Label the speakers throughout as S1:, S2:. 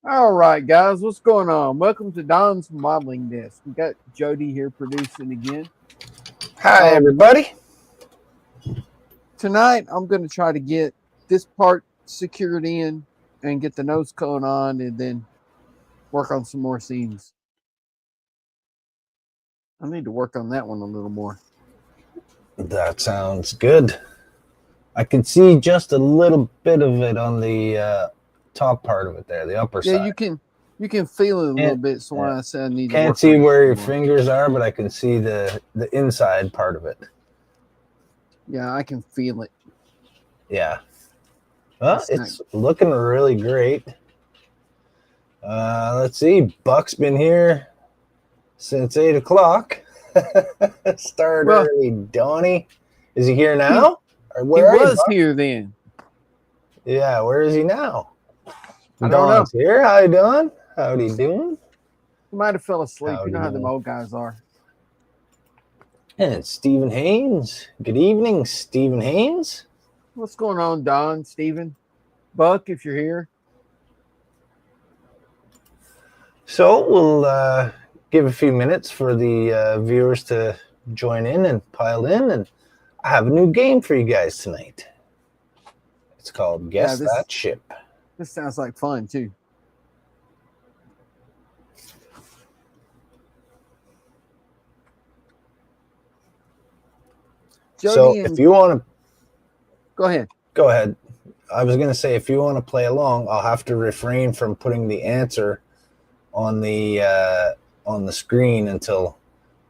S1: All right, guys, what's going on? Welcome to Don's Modeling Desk. We got Jody here producing again.
S2: Hi, everybody.
S1: Tonight, I'm going to try to get this part secured in and get the nose cone on and then work on some more scenes. I need to work on that one a little more.
S2: That sounds good. I can see just a little bit of it on the top part of it there, the upper side.
S1: Yeah, you can feel it a little bit, so I said I need to work
S2: Can't see
S1: on
S2: where
S1: it
S2: your
S1: more.
S2: fingers are, but I can see the inside part of it.
S1: Yeah, I can feel it.
S2: Yeah. Well, it's looking really great. Let's see. Buck's been here since 8 o'clock. Started early. Donnie, is he here now?
S1: He was here then.
S2: Yeah, where is he now?
S1: I don't know.
S2: Here. How you doing? Howdy doing?
S1: He might have fell asleep. You know how them old guys are.
S2: And it's Stephen Haynes. Good evening, Stephen Haynes.
S1: What's going on, Don, Stephen? Buck, if you're here.
S2: So we'll give a few minutes for the viewers to join in and pile in. And I have a new game for you guys tonight. It's called Guess That Ship.
S1: This sounds like fun, too.
S2: So if you want to...
S1: Go ahead.
S2: Go ahead. I was going to say, if you want to play along, I'll have to refrain from putting the answer on the screen until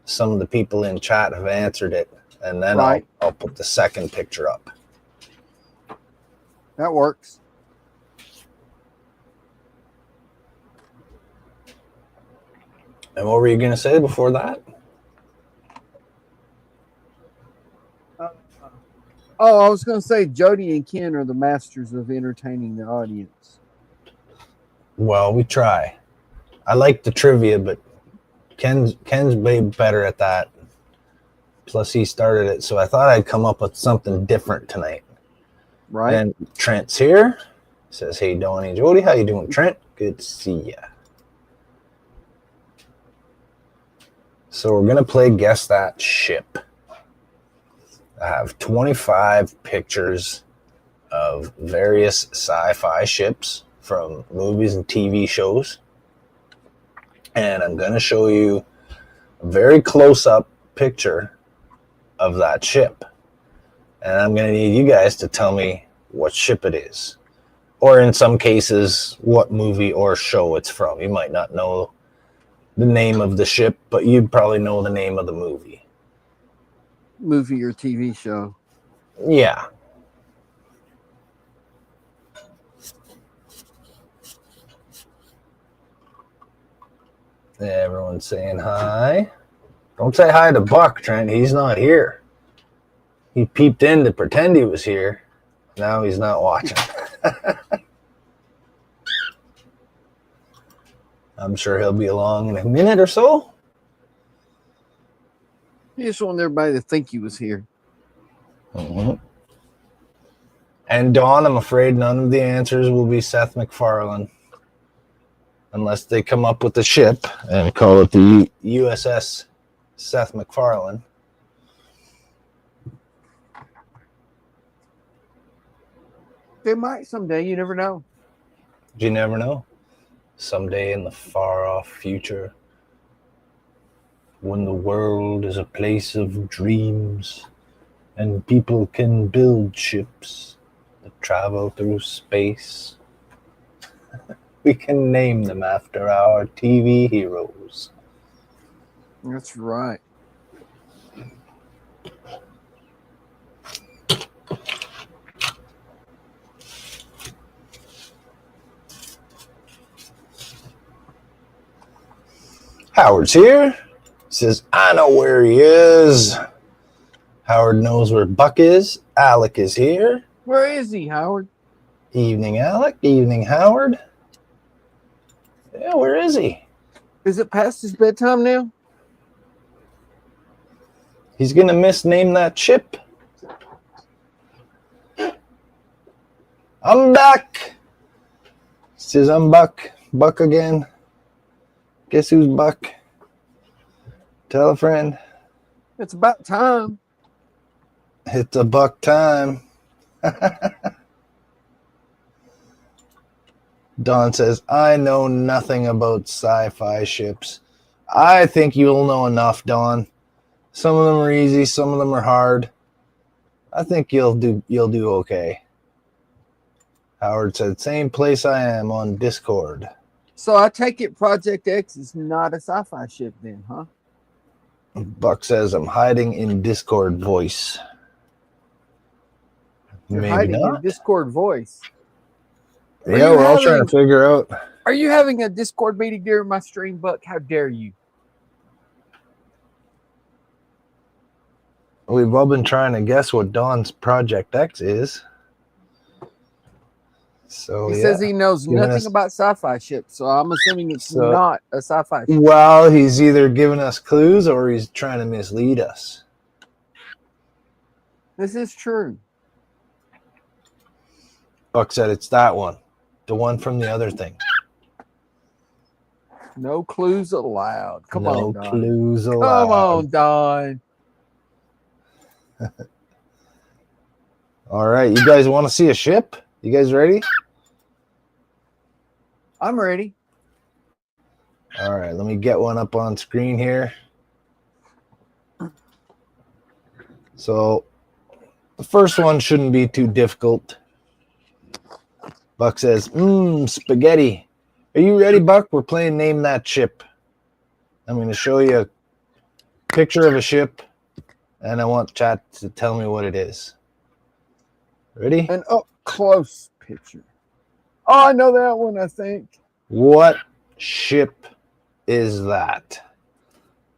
S2: some of the people in chat have answered it. And then I'll put the second picture up.
S1: That works.
S2: And what were you going to say before that?
S1: I was going to say Jody and Ken are the masters of entertaining the audience.
S2: Well, we try. I like the trivia, but Ken's way better at that. Plus, he started it, so I thought I'd come up with something different tonight.
S1: Right.
S2: And Trent's here. Says, hey, Donnie and Jody, how you doing, Trent? Good to see ya. So we're going to play Guess That Ship. I have 25 pictures of various sci-fi ships from movies and TV shows. And I'm going to show you a very close-up picture of that ship. And I'm going to need you guys to tell me what ship it is. Or in some cases, what movie or show it's from. You might not know the name of the ship, but you'd probably know the name of the movie.
S1: Movie or TV show.
S2: Yeah. Everyone's saying hi. Don't say hi to Buck, Trent. He's not here. He peeped in to pretend he was here. Now he's not watching. I'm sure he'll be along in a minute or so.
S1: He just wanted everybody to think he was here.
S2: Mm-hmm. And Dawn, I'm afraid none of the answers will be Seth MacFarlane. Unless they come up with the ship and call it the USS Seth MacFarlane.
S1: They might someday. You never know.
S2: You never know. Someday in the far-off future, when the world is a place of dreams and people can build ships that travel through space, we can name them after our TV heroes.
S1: That's right.
S2: Howard's here. Says, I know where he is. Howard knows where Buck is. Alec is here.
S1: Where is he, Howard?
S2: Evening, Alec. Evening, Howard. Yeah, where is he?
S1: Is it past his bedtime now?
S2: He's going to misname that ship. I'm back. Says, I'm Buck. Buck again? Guess who's Buck? Tell a friend.
S1: It's about time.
S2: It's a Buck time. Don says, I know nothing about sci-fi ships. I think you'll know enough, Don. Some of them are easy, some of them are hard. I think you'll do okay. Howard said, same place I am on Discord.
S1: So I take it Project X is not a sci-fi ship then, huh?
S2: Buck says, I'm hiding in Discord voice.
S1: You're
S2: Maybe
S1: hiding
S2: not.
S1: in Discord voice.
S2: Yeah, we're all trying to figure out.
S1: Are you having a Discord meeting during my stream, Buck? How dare you?
S2: We've all been trying to guess what Don's Project X is. So
S1: He says he knows nothing about sci-fi ships, so I'm assuming it's not a sci-fi ship.
S2: Well, he's either giving us clues or he's trying to mislead us.
S1: This is true.
S2: Buck said it's that one. The one from the other thing.
S1: No clues allowed. Come on, Don.
S2: No clues allowed.
S1: Come on, Don.
S2: All right, you guys want to see a ship? You guys ready?
S1: I'm ready.
S2: All right, let me get one up on screen here. So the first one shouldn't be too difficult. Buck says, spaghetti. Are you ready, Buck? We're playing Name That Ship. I'm going to show you a picture of a ship, and I want chat to tell me what it is. Ready?
S1: An up-close picture. Oh, I know that one, I think.
S2: What ship is that?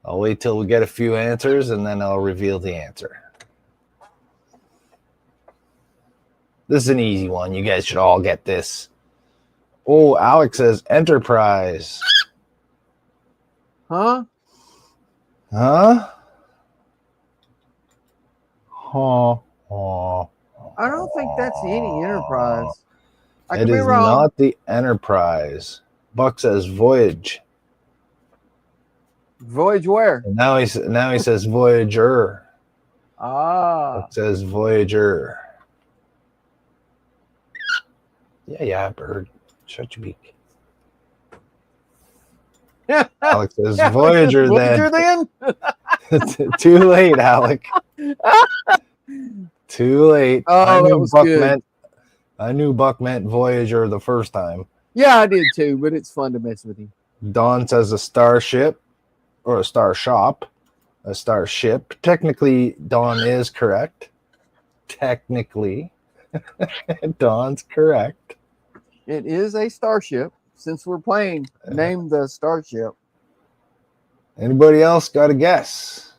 S2: I'll wait till we get a few answers, and then I'll reveal the answer. This is an easy one. You guys should all get this. Oh, Alex says Enterprise.
S1: Huh?
S2: Huh?
S1: I don't think that's any Enterprise. I
S2: It
S1: could be
S2: is
S1: wrong.
S2: not the Enterprise. Buck says Voyage.
S1: Voyage where?
S2: And now he says Voyager.
S1: Ah.
S2: Buck says Voyager. Yeah, bird. Shut your beak. Alex says Voyager,
S1: Voyager
S2: then.
S1: then?
S2: Too late, Alec. Too late.
S1: Oh, that was good.
S2: I knew Buck meant Voyager the first time.
S1: Yeah, I did too, but it's fun to mess with him.
S2: Don says a starship or a star shop, a starship. Technically, Don is correct. Technically, Don's correct.
S1: It is a starship. Since we're playing, name the starship.
S2: Anybody else got a guess?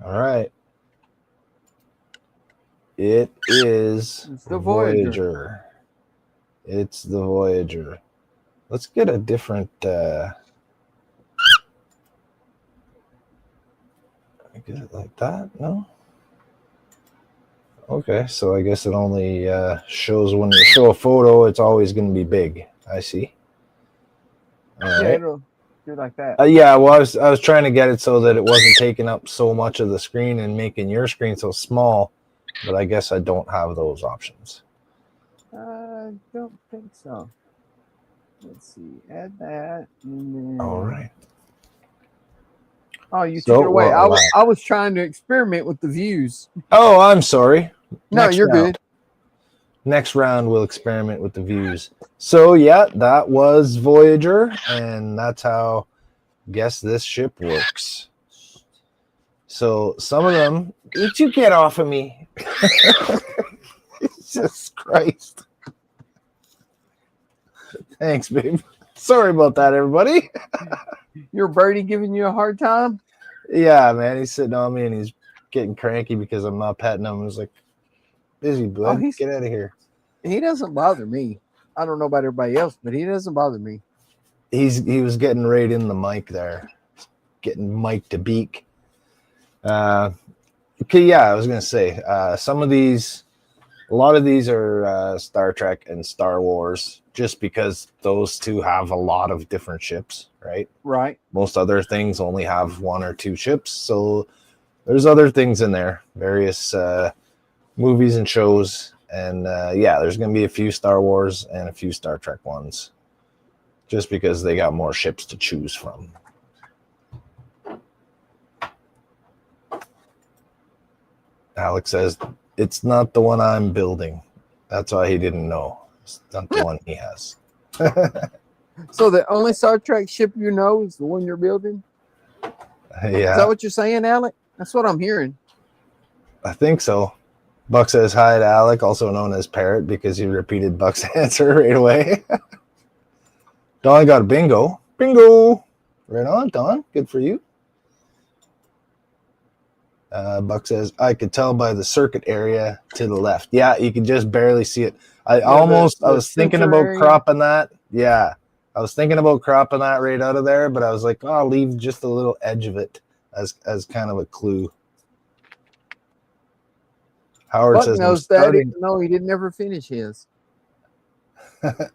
S2: All right. It is
S1: the Voyager.
S2: It's the Voyager. Let's get a different I get it like that? No? Okay, so I guess it only shows when you show a photo, it's always going to be big. I see. All right.
S1: Yeah, it'll do like that.
S2: Yeah, well, I was trying to get it so that it wasn't taking up so much of the screen and making your screen so small, but I guess I don't have those options.
S1: I don't think so. Let's see. Add that. And then...
S2: All right.
S1: Oh, you took it away. I was trying to experiment with the views.
S2: Oh, I'm sorry.
S1: No, you're good.
S2: Next round, we'll experiment with the views. So, yeah, that was Voyager, and that's how Guess This Ship works. So, some of them... Did you get off of me? Jesus Christ. Thanks, babe. Sorry about that, everybody.
S1: Your birdie giving you a hard time?
S2: Yeah, man. He's sitting on me, and he's getting cranky because I'm not petting him. I was like, busy, bud. Get out of here.
S1: He doesn't bother me. I don't know about everybody else, but he doesn't bother me.
S2: He was getting right in the mic there. getting mic to beak. Okay, yeah, I was gonna say a lot of these are Star Trek and Star Wars, just because those two have a lot of different ships, right?
S1: Right.
S2: Most other things only have one or two ships, so there's other things in there, various movies and shows, and yeah, there's gonna be a few Star Wars and a few Star Trek ones, just because they got more ships to choose from. Alex says, it's not the one I'm building. That's why he didn't know. It's not the one he has.
S1: So the only Star Trek ship you know is the one you're building?
S2: Yeah.
S1: Is that what you're saying, Alec? That's what I'm hearing.
S2: I think so. Buck says hi to Alec, also known as Parrot, because he repeated Buck's answer right away. Don got a bingo. Bingo! Right on, Don. Good for you. Buck says, I could tell by the circuit area to the left. Yeah, you can just barely see it. I was thinking about cropping that. Yeah, I was thinking about cropping that right out of there, but I was like, oh, I'll leave just a little edge of it as kind of a clue. Howard
S1: Buck
S2: says,
S1: knows that. No, he didn't ever finish his.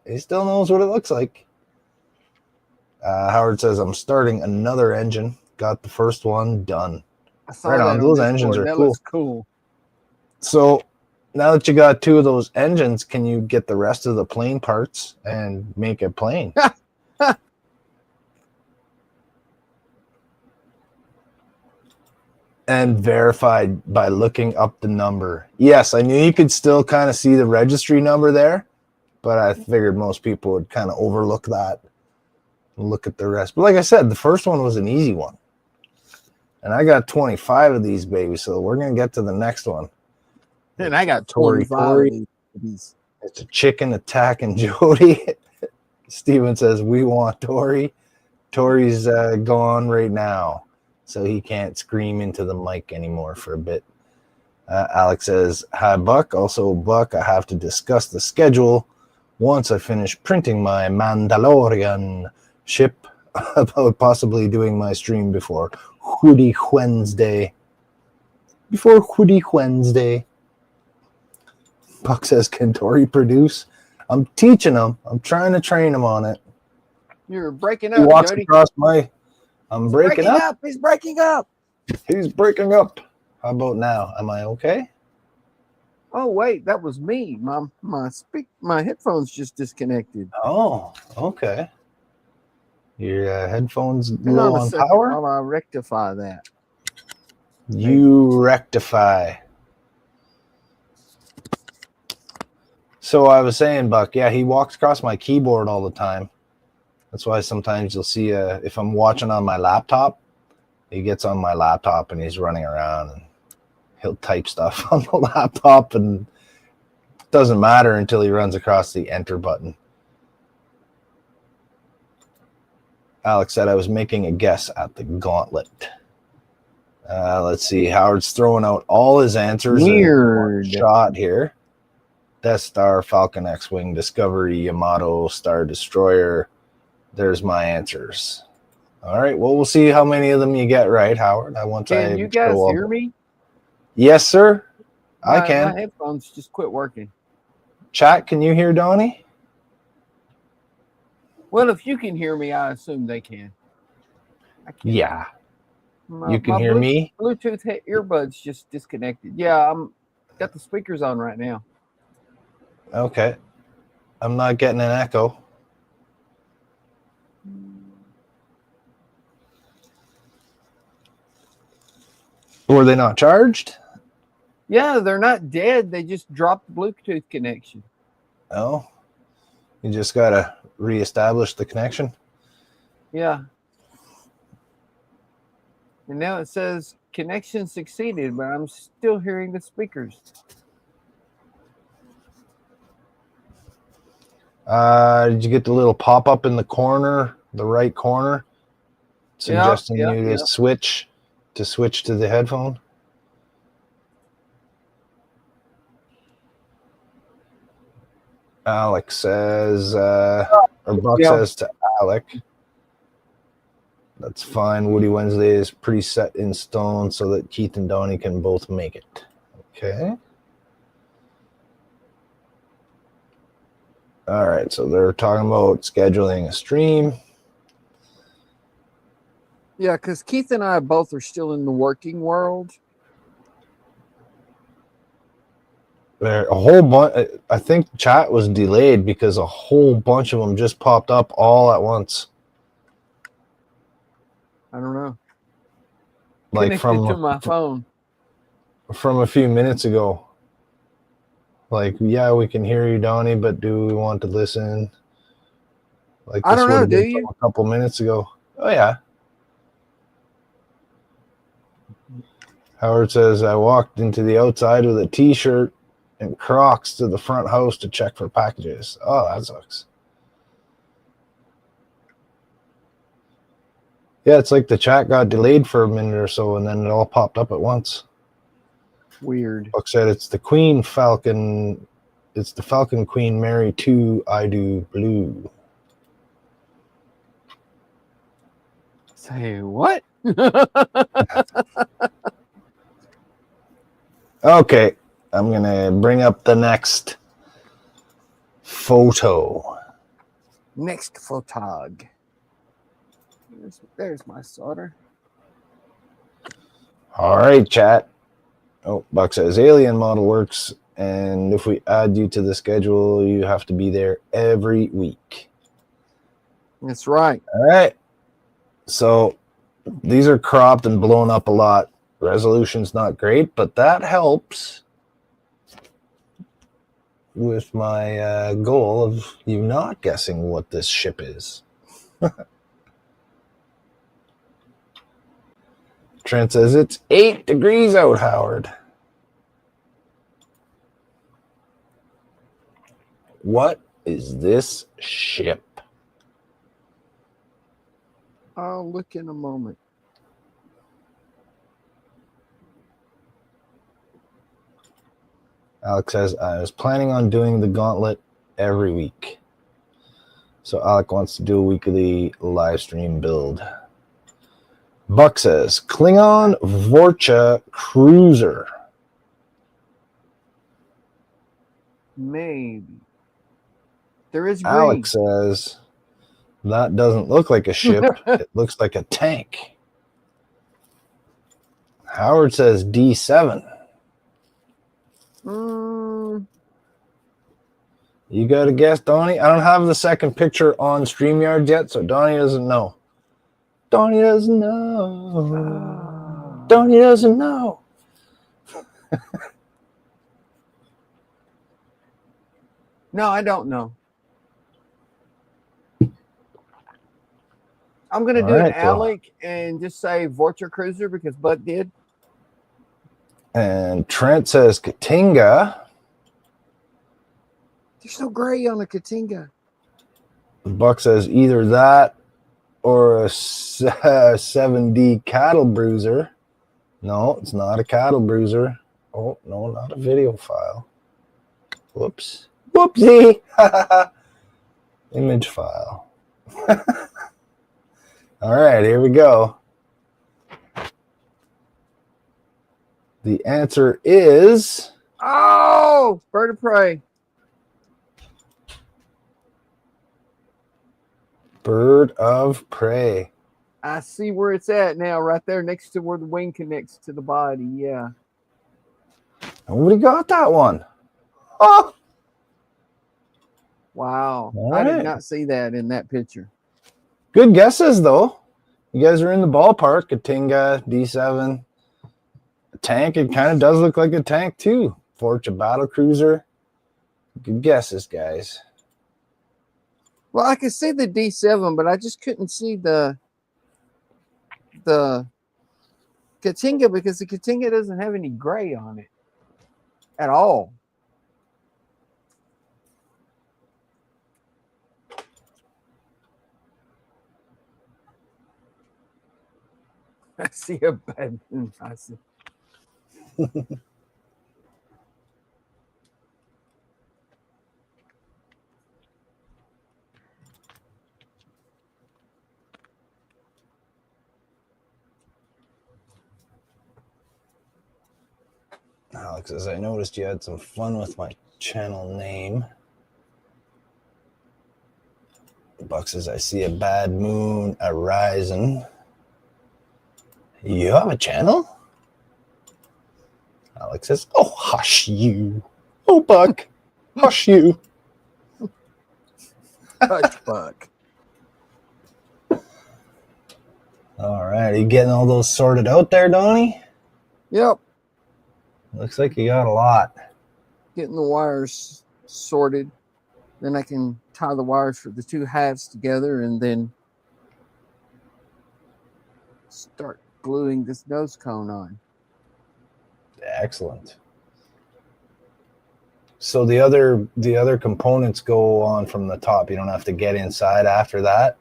S2: He still knows what it looks like. Howard says, I'm starting another engine. Got the first one done. Right on. Those engines are cool.
S1: Looks cool.
S2: So now that you got two of those engines, can you get the rest of the plane parts and make a plane? And verified by looking up the number. Yes, I knew you could still kind of see the registry number there, but I figured most people would kind of overlook that and look at the rest. But like I said, the first one was an easy one. And I got 25 of these babies, so we're going to get to the next one.
S1: And I got 25 of these.
S2: It's a chicken attacking Jody. Steven says, we want Tori. Tori's gone right now, so he can't scream into the mic anymore for a bit. Alex says, hi, Buck. Also, Buck, I have to discuss the schedule once I finish printing my Mandalorian ship about possibly doing my stream before Hoodie Wednesday. Buck says, can Tori produce? I'm teaching him. I'm trying to train him on it.
S1: You're breaking up,
S2: he walks
S1: Jody.
S2: Across my... I'm breaking up.
S1: He's breaking up.
S2: He's breaking up. How about now? Am I okay?
S1: Oh, wait. That was me. My headphones just disconnected.
S2: Oh, okay. Your headphones low on
S1: second
S2: power?
S1: while I rectify that.
S2: You rectify. So I was saying, Buck, yeah, he walks across my keyboard all the time. That's why sometimes you'll see if I'm watching on my laptop, he gets on my laptop and he's running around and he'll type stuff on the laptop, and it doesn't matter until he runs across the enter button. Alex said I was making a guess at the gauntlet. Let's see. Howard's throwing out all his answers.
S1: Weird
S2: shot here. Death Star, Falcon X-Wing, Discovery, Yamato, Star Destroyer. There's my answers. All right. Well, we'll see how many of them you get right, Howard.
S1: Can you guys hear me?
S2: Yes, sir. I can.
S1: My headphones just quit working.
S2: Chat, can you hear Donnie?
S1: Well, if you can hear me, I assume they can. I can't.
S2: Yeah. You can hear me?
S1: Bluetooth earbuds just disconnected. Yeah, I'm got the speakers on right now.
S2: Okay. I'm not getting an echo. Were they not charged?
S1: Yeah, they're not dead. They just dropped the Bluetooth connection.
S2: Oh. You just got to reestablish the connection?
S1: Yeah. And now it says connection succeeded, but I'm still hearing the speakers.
S2: Did you get the little pop-up in the corner, the right corner, suggesting you to switch to the headphone? Alex says, or Buck says to Alec, That's fine. Woody Wednesday is pretty set in stone so that Keith and Donnie can both make it. Okay. All right, so they're talking about scheduling a stream.
S1: Yeah, because Keith and I both are still in the working world.
S2: There a whole bunch. I think chat was delayed because a whole bunch of them just popped up all at once.
S1: I don't know.
S2: Like
S1: Connected to my phone.
S2: From a few minutes ago. Like, yeah, we can hear you, Donnie, but do we want to listen? Like,
S1: I don't know, do
S2: been
S1: you?
S2: a couple minutes ago. Oh, yeah. Howard says, I walked into the outside with a t-shirt and Crocs to the front house to check for packages. Oh, that sucks. Yeah, it's like the chat got delayed for a minute or so, and then it all popped up at once.
S1: Weird.
S2: Buck said it's the Queen Falcon. It's the Falcon Queen Mary 2, I do blue.
S1: Say what?
S2: Okay, I'm going to bring up the next photo.
S1: Next photog. There's my solder.
S2: All right, chat. Oh, Buck says alien model works, and if we add you to the schedule, you have to be there every week.
S1: That's right.
S2: All right. So these are cropped and blown up a lot. Resolution's not great, but that helps with my goal of you not guessing what this ship is. Trent says it's 8 degrees out, Howard. What is this ship?
S1: I'll look in a moment.
S2: Alex says, I was planning on doing the gauntlet every week. So Alec wants to do a weekly live stream build. Buck says, Klingon Vorcha Cruiser.
S1: Maybe. There is green.
S2: Alex says, that doesn't look like a ship. It looks like a tank. Howard says D7. You got a guess, Donnie? I don't have the second picture on StreamYard yet, so Donnie doesn't know. Donnie doesn't know. Donnie doesn't know.
S1: No, I don't know. I'm going to do an Alec and just say Vorcha Cruiser because Bud did.
S2: And Trent says Katinga.
S1: There's no gray on a Katinga.
S2: Buck says either that or a 7D cattle bruiser. No, it's not a cattle bruiser. Oh, no, not a video file. Whoops. Whoopsie. Image file. All right, here we go. The answer is...
S1: Oh, bird of prey.
S2: Bird of prey.
S1: I see where it's at now, right there next to where the wing connects to the body. Yeah.
S2: Nobody got that one. Oh.
S1: Wow.
S2: All
S1: I
S2: right.
S1: did not see that in that picture.
S2: Good guesses, though. You guys are in the ballpark. Katinga, D7. A tank. It kind of does look like a tank, too. Vorcha battle cruiser. Good guesses, guys.
S1: Well, I could see the D7, but I just couldn't see the Katinga because the Katinga doesn't have any gray on it at all. I see a bad. I see.
S2: Alex, as I noticed you had some fun with my channel name. Buck says, I see a bad moon arising. You have a channel? Alex says, oh, hush you. Oh, Buck, hush you.
S1: Hush, Buck.
S2: All right, are you getting all those sorted out there, Donnie?
S1: Yep.
S2: Looks like you got a lot.
S1: Getting the wires sorted. Then I can tie the wires for the two halves together and then start gluing this nose cone on.
S2: Excellent. So the other components go on from the top. You don't have to get inside after that?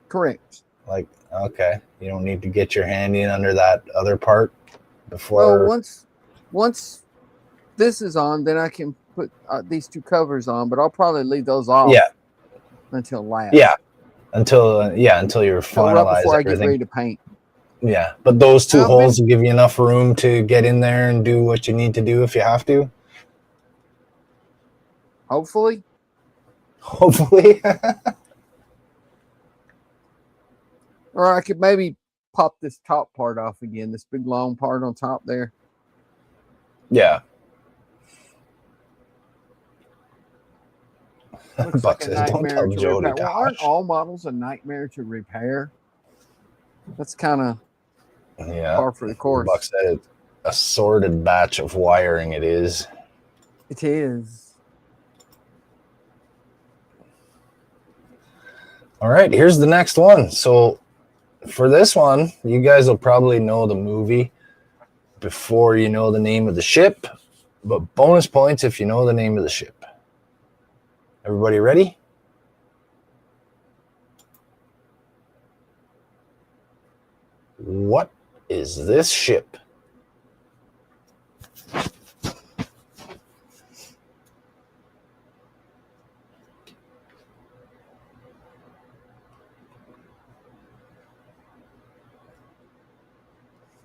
S1: Correct.
S2: Like, okay. You don't need to get your hand in under that other part before.
S1: Well, once this is on, then I can put these two covers on, but I'll probably leave those off until last.
S2: Yeah. Until you're finalized
S1: right before
S2: everything.
S1: I get ready to paint.
S2: Yeah. But those two holes will give you enough room to get in there and do what you need to do if you have to.
S1: Hopefully. Or I could maybe pop this top part off again, this big long part on top there.
S2: Yeah.
S1: Looks
S2: Buck
S1: like
S2: says, don't tell Jody to
S1: well, aren't all models a nightmare to repair? That's kind of par for the course.
S2: Buck said a sorted batch of wiring it is.
S1: It is.
S2: All right, here's the next one. So for this one, you guys will probably know the movie before you know the name of the ship, but bonus points if you know the name of the ship. Everybody ready? What is this ship?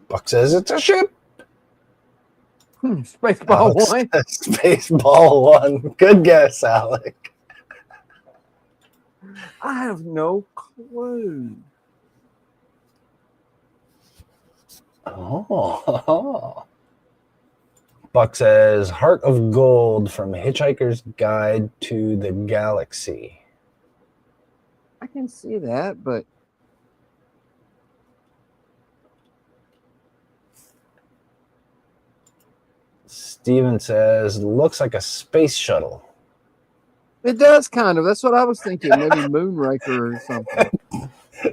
S2: Buck says it's a ship.
S1: Spaceball 1.
S2: Spaceball 1. Good guess, Alec.
S1: I have no clue.
S2: Oh. Buck says Heart of Gold from Hitchhiker's Guide to the Galaxy.
S1: I can see that, but
S2: Steven says looks like a space shuttle.
S1: it does kind of. That's what I was thinking. Maybe Moonraker or something.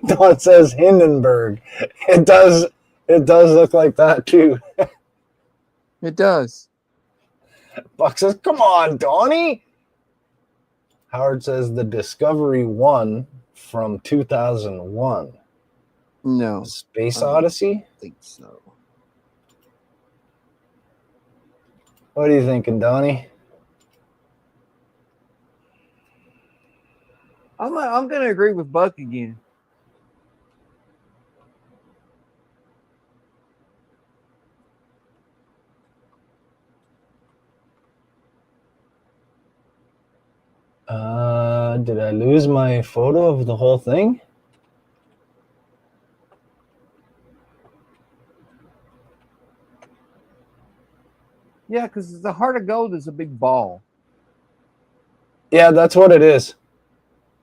S2: Don says Hindenburg. It does look like that too.
S1: It does.
S2: Buck says, come on, Donnie. Howard says the Discovery 1 from 2001.
S1: No.
S2: Space Odyssey?
S1: I think so.
S2: What are you thinking, Donnie?
S1: I'm going to agree with Buck again.
S2: Did I lose my photo of the whole thing?
S1: Yeah, because the Heart of Gold is a big ball.
S2: Yeah, that's what it is.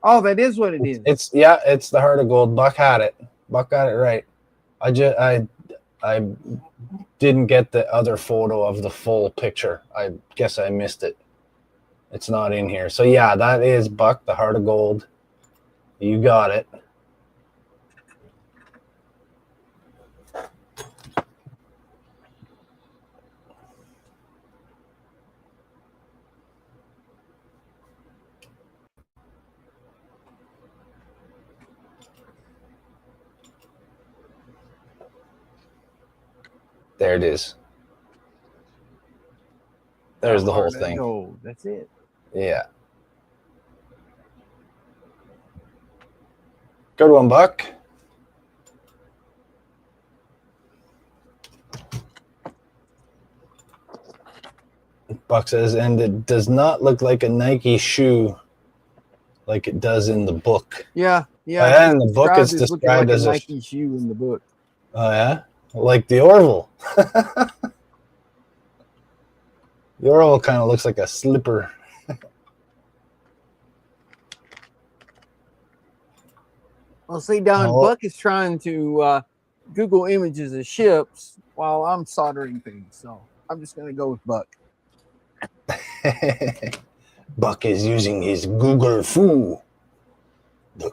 S1: Oh, that is what it is.
S2: It's the Heart of Gold. Buck had it. Buck got it right. I didn't get the other photo of the full picture. I guess I missed it. It's not in here. So yeah, that is Buck, the Heart of Gold. You got it. There it is. There's the whole thing.
S1: Gold. That's it.
S2: Yeah. Good one, Buck. Buck says, and it does not look like a Nike shoe like it does in the book.
S1: Yeah.
S2: And the book is described as
S1: a Nike shoe in the book.
S2: Oh, yeah? Like the Orville. The Orville kind of looks like a slipper.
S1: Well, see, Don, Buck is trying to Google images of ships while I'm soldering things. So I'm just going to go with Buck.
S2: Buck is using his Google foo.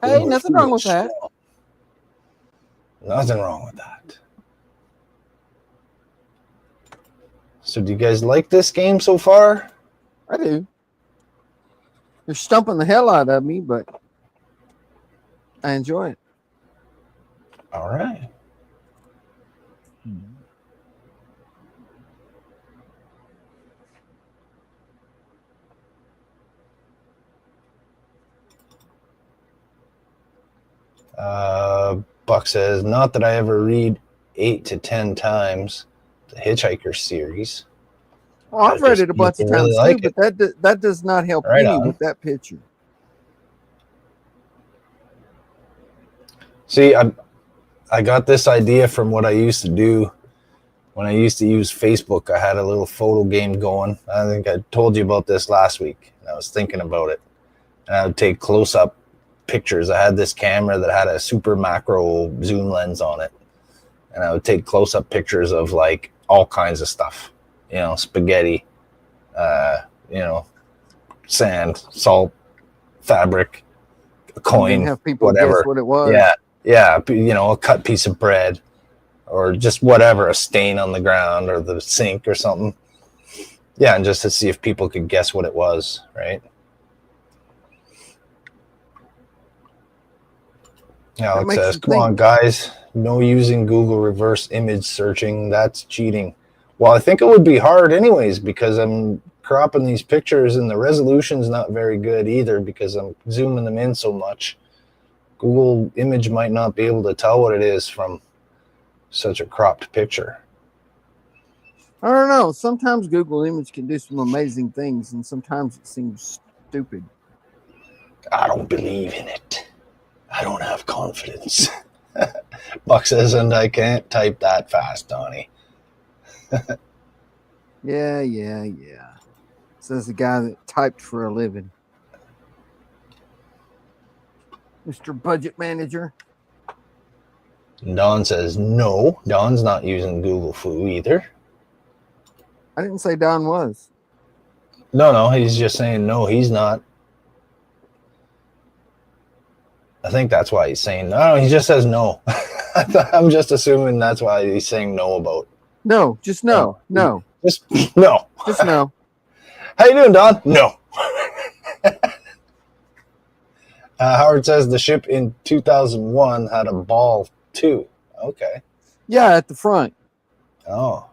S1: Hey, nothing wrong with that.
S2: Nothing wrong with that. So do you guys like this game so far?
S1: I do. They're stumping the hell out of me, but I enjoy it.
S2: All right. Buck says, not that I ever read 8 to 10 times the Hitchhiker series.
S1: Well, I've read it a bunch of times too, but that does not help any with that picture.
S2: See, I got this idea from what I used to do when I used to use Facebook. I had a little photo game going. I think I told you about this last week. I was thinking about it. And I would take close-up pictures. I had this camera that had a super macro zoom lens on it. And I would take close-up pictures of like all kinds of stuff. You know, spaghetti, sand, salt, fabric, a coin,
S1: have people
S2: whatever.
S1: Guess what it was.
S2: Yeah, a cut piece of bread or just whatever, a stain on the ground or the sink or something. Yeah, and just to see if people could guess what it was, right? Alex says, come on, guys. No using Google reverse image searching. That's cheating. Well, I think it would be hard anyways because I'm cropping these pictures and the resolution's not very good either because I'm zooming them in so much. Google image might not be able to tell what it is from such a cropped picture.
S1: I don't know. Sometimes Google image can do some amazing things and sometimes it seems stupid.
S2: I don't believe in it. I don't have confidence. Buck says, and I can't type that fast, Donnie.
S1: Yeah. Says the guy that typed for a living. Mr. Budget Manager.
S2: Don says, no. Don's not using Google Foo either.
S1: I didn't say Don was.
S2: No, he's just saying no, he's not. I think that's why he's saying no. He just says no. I'm just assuming that's why he's saying no about.
S1: No, just no. No.
S2: Just no.
S1: Just no.
S2: How you doing, Don? No. Howard says the ship in 2001 had a ball too. Okay.
S1: Yeah, at the front.
S2: Oh.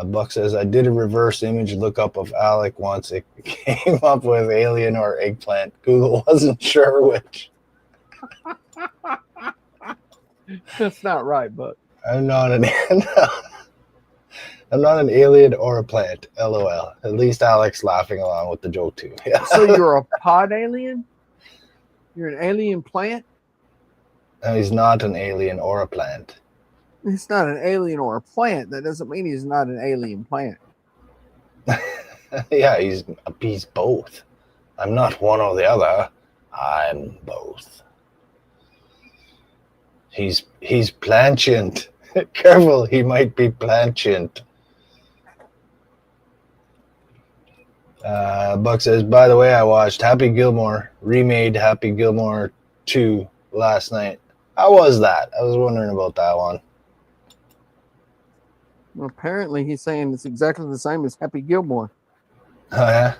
S2: Buck says, I did a reverse image lookup of Alec once. It came up with alien or eggplant. Google wasn't sure which.
S1: That's not right, Buck.
S2: I'm not an alien or a plant. LOL. At least Alex laughing along with the joke too. Yeah.
S1: So you're a pod alien? You're an alien plant?
S2: No, he's not an alien or a plant.
S1: He's not an alien or a plant. That doesn't mean he's not an alien plant.
S2: Yeah, he's both. I'm not one or the other. I'm both. He's plantient. Careful, he might be plantient. Buck says, by the way, I watched Happy Gilmore, remade Happy Gilmore 2 last night. How was that? I was wondering about that one.
S1: Well, apparently he's saying it's exactly the same as Happy Gilmore.
S2: Oh, yeah?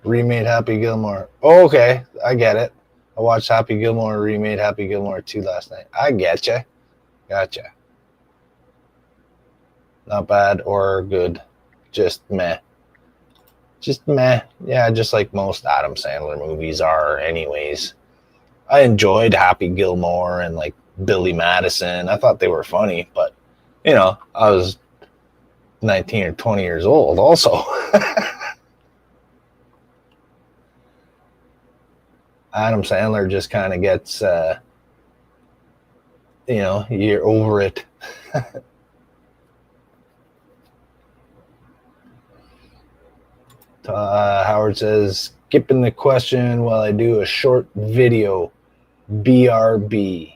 S2: Remade Happy Gilmore. Oh, okay. I get it. I watched Happy Gilmore, remade Happy Gilmore 2 last night. I getcha. Gotcha. Not bad or good. Just meh. Just meh. Yeah, just like most Adam Sandler movies are anyways. I enjoyed Happy Gilmore and like Billy Madison. I thought they were funny, but I was 19 or 20 years old also. Adam Sandler just kind of gets, you're over it. Howard says, skipping the question while I do a short video. BRB.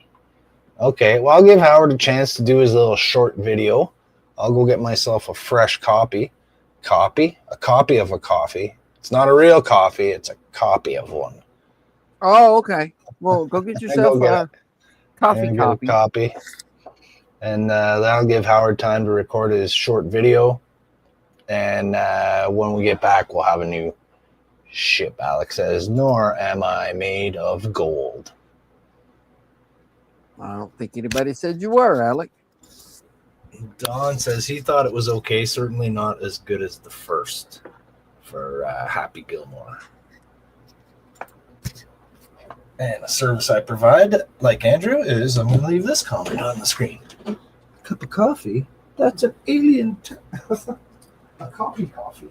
S2: Okay, well, I'll give Howard a chance to do his little short video. I'll go get myself a fresh copy. A copy of a coffee. It's not a real coffee. It's a copy of one.
S1: Oh, okay. Well, go get yourself a copy.
S2: And that'll give Howard time to record his short video. And when we get back, we'll have a new ship. Alex says, nor am I made of gold.
S1: I don't think anybody said you were, Alec.
S2: Don says he thought it was okay. Certainly not as good as the first for Happy Gilmore. And a service I provide, like Andrew, is I'm going to leave this comment on the screen. A cup of coffee? That's an alien. A coffee. Copy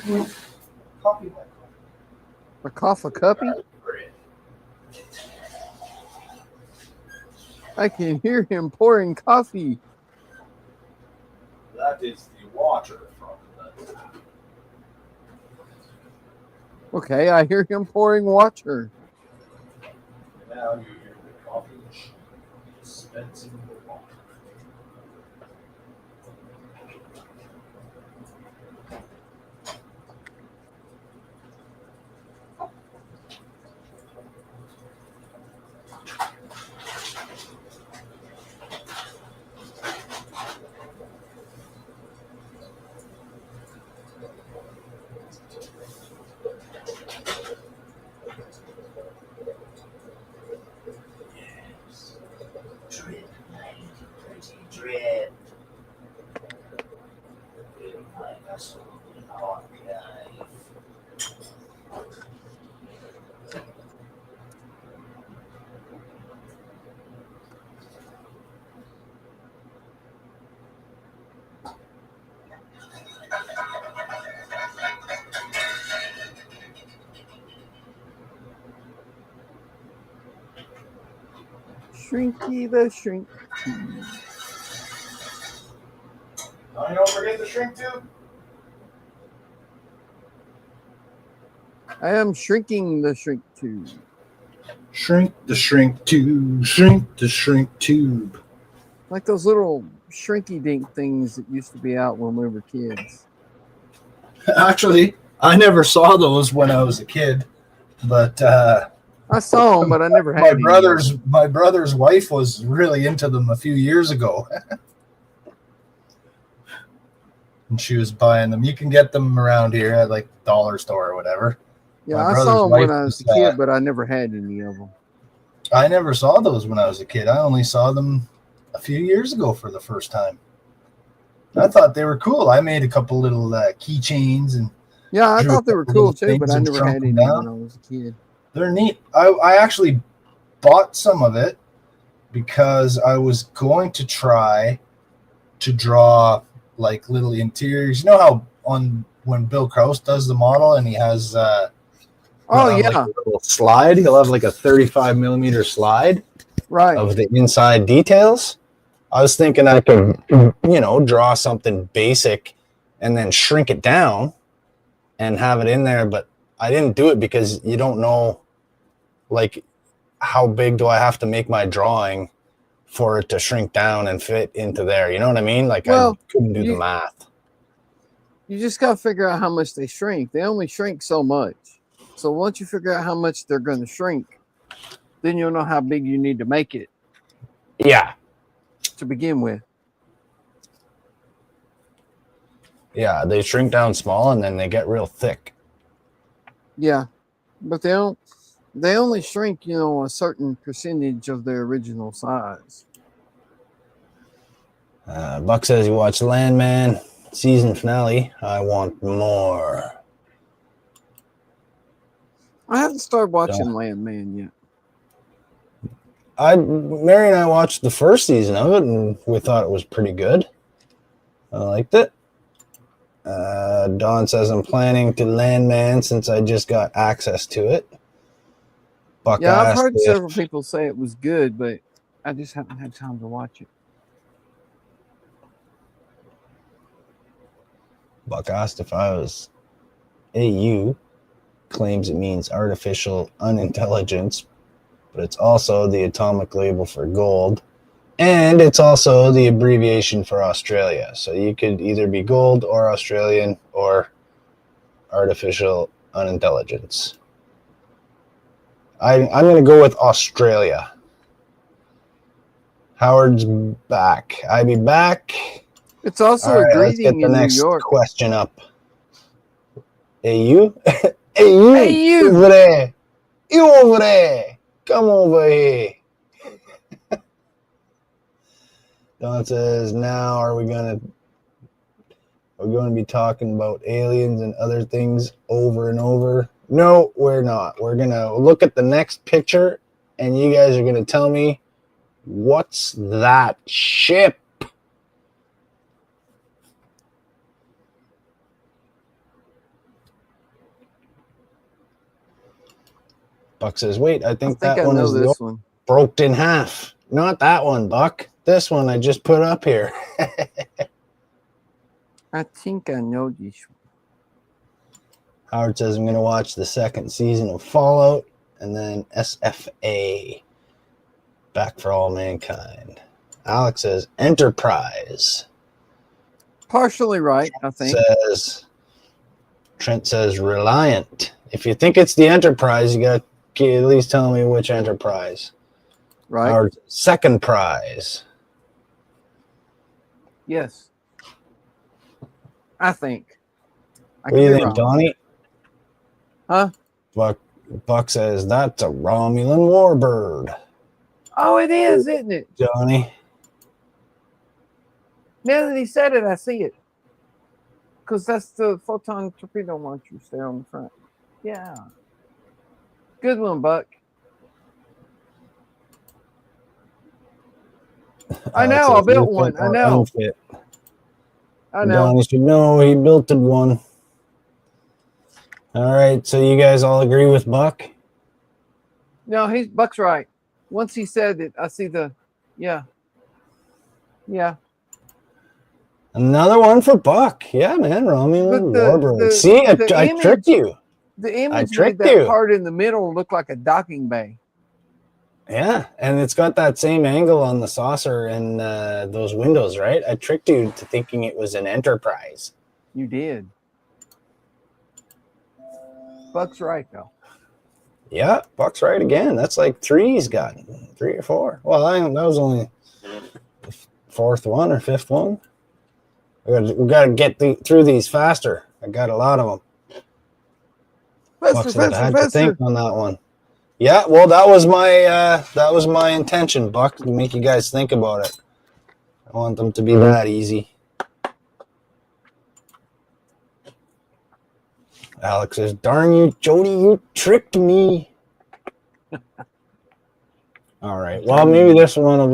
S2: my coffee.
S1: A coffee cuppy? I can hear him pouring coffee.
S2: That is the water from the tap.
S1: Okay, I hear him pouring water.
S2: Now you hear the coffee machine dispensing the water. Drip. Like a smoking hot knife.
S1: Shrinky the shrink.
S2: Don't forget the shrink tube.
S1: I am shrinking the shrink tube.
S2: Shrink the shrink tube. Shrink the shrink tube.
S1: Like those little shrinky dink things that used to be out when we were kids.
S2: Actually, I never saw those when I was a kid, but
S1: I saw them, but I never had
S2: my
S1: any.
S2: My brother's wife was really into them a few years ago. And she was buying them. You can get them around here at like dollar store or whatever.
S1: Yeah, I saw them when I was a kid, but I never had any of them.
S2: I never saw those when I was a kid. I only saw them a few years ago for the first time. I thought they were cool. I made a couple little keychains and
S1: yeah, I thought they were cool too, but I never had any when I was a kid.
S2: They're neat. I actually bought some of it because I was going to try to draw like little interiors. You know how when Bill Krause does the model and he has like a little slide, he'll have like a 35 millimeter slide of the inside details. I was thinking I could, draw something basic and then shrink it down and have it in there, but I didn't do it because you don't know, like, how big do I have to make my drawing for it to shrink down and fit into there? You know what I mean? Like, I couldn't do the math.
S1: You just got to figure out how much they shrink. They only shrink so much. So once you figure out how much they're going to shrink, then you'll know how big you need to make it.
S2: Yeah.
S1: To begin with.
S2: Yeah, they shrink down small and then they get real thick. Yeah.
S1: But they only shrink, a certain percentage of their original size.
S2: Buck says you watched Landman season finale. I want more.
S1: I haven't started watching Landman yet.
S2: Mary and I watched the first season of it, and we thought it was pretty good. I liked it. Don says, I'm planning to land man since I just got access to it. Buck
S1: Yeah, I've
S2: asked
S1: heard
S2: if,
S1: several people say it was good, but I just haven't had time to watch it.
S2: Buck asked if I was AU, claims it means artificial unintelligence, but it's also the atomic label for gold, and it's also the abbreviation for Australia. So you could either be gold or Australian or artificial unintelligence. I'm going to go with Australia. Howard's back. I be back.
S1: It's also
S2: All
S1: a
S2: right, let's get
S1: greeting
S2: the
S1: in New
S2: next
S1: York.
S2: question up. AU? AU!
S1: Hey, you!
S2: Over there! You over there! Come over here! Don says, now are we going to be talking about aliens and other things over and over? No, we're not. We're going to look at the next picture, and you guys are going to tell me, what's that ship? Buck says, wait, I think
S1: I
S2: that one
S1: know
S2: is
S1: this one.
S2: broke in half. Not that one, Buck. This one I just put up here.
S1: I think I know this one.
S2: Howard says, I'm going to watch the second season of Fallout and then SFA, Back for All Mankind. Alex says, Enterprise.
S1: Partially right, I think.
S2: Trent says, Reliant. If you think it's the Enterprise, you got to at least tell me which Enterprise.
S1: Right.
S2: Our second prize.
S1: Yes. I think.
S2: What do you think, Donnie?
S1: Huh?
S2: Buck says, that's a Romulan warbird.
S1: Oh, it is, isn't it?
S2: Donnie.
S1: Now that he said it, I see it. Because that's the photon torpedo launchers there on the front. Yeah. Good one, Buck. I know, I built one. I know.
S2: Unfit.
S1: I know.
S2: Donnie should know he built one. All right, so you guys all agree with Buck?
S1: No, Buck's right. Once he said it, I see yeah.
S2: Another one for Buck. Yeah, man, Romulan warbird. See, I tricked you.
S1: The image made that part in the middle look like a docking bay.
S2: Yeah, and it's got that same angle on the saucer and those windows, right? I tricked you to thinking it was an Enterprise.
S1: You did. Buck's right, though.
S2: Yeah, Buck's right again. That's like 3 he's got. 3 or 4. Well, that was only the 4th one or 5th one. We got to get through these faster. I got a lot of them. Buck said I had to think on that one. Yeah, well, that was my intention, Buck, to make you guys think about it. I want them to be that easy. Alex says, darn you, Jody, you tricked me. All right. Well, maybe this one will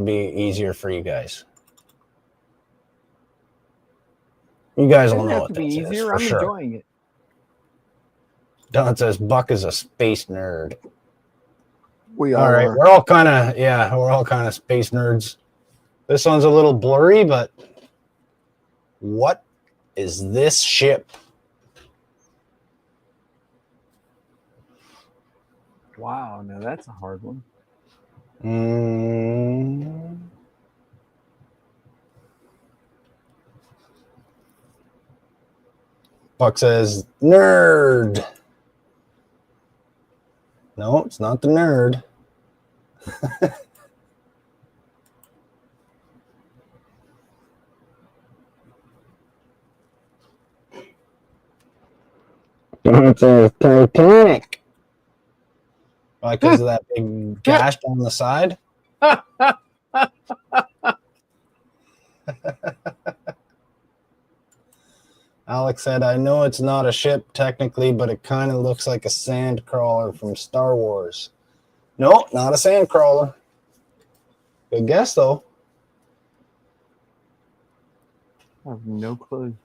S2: be easier for you guys. You guys will know what this is for sure.
S1: I'm enjoying it.
S2: Don says Buck is a space nerd.
S1: We are.
S2: All right, we're all kind of space nerds. This one's a little blurry, but what is this ship?
S1: Wow, now that's a hard one.
S2: Buck says nerd. No, it's not the nerd. It's a Titanic. Because of that big gash down the side. Alex said, I know it's not a ship technically, but it kind of looks like a sand crawler from Star Wars. No, not a sand crawler. Good guess, though.
S1: I have no clue.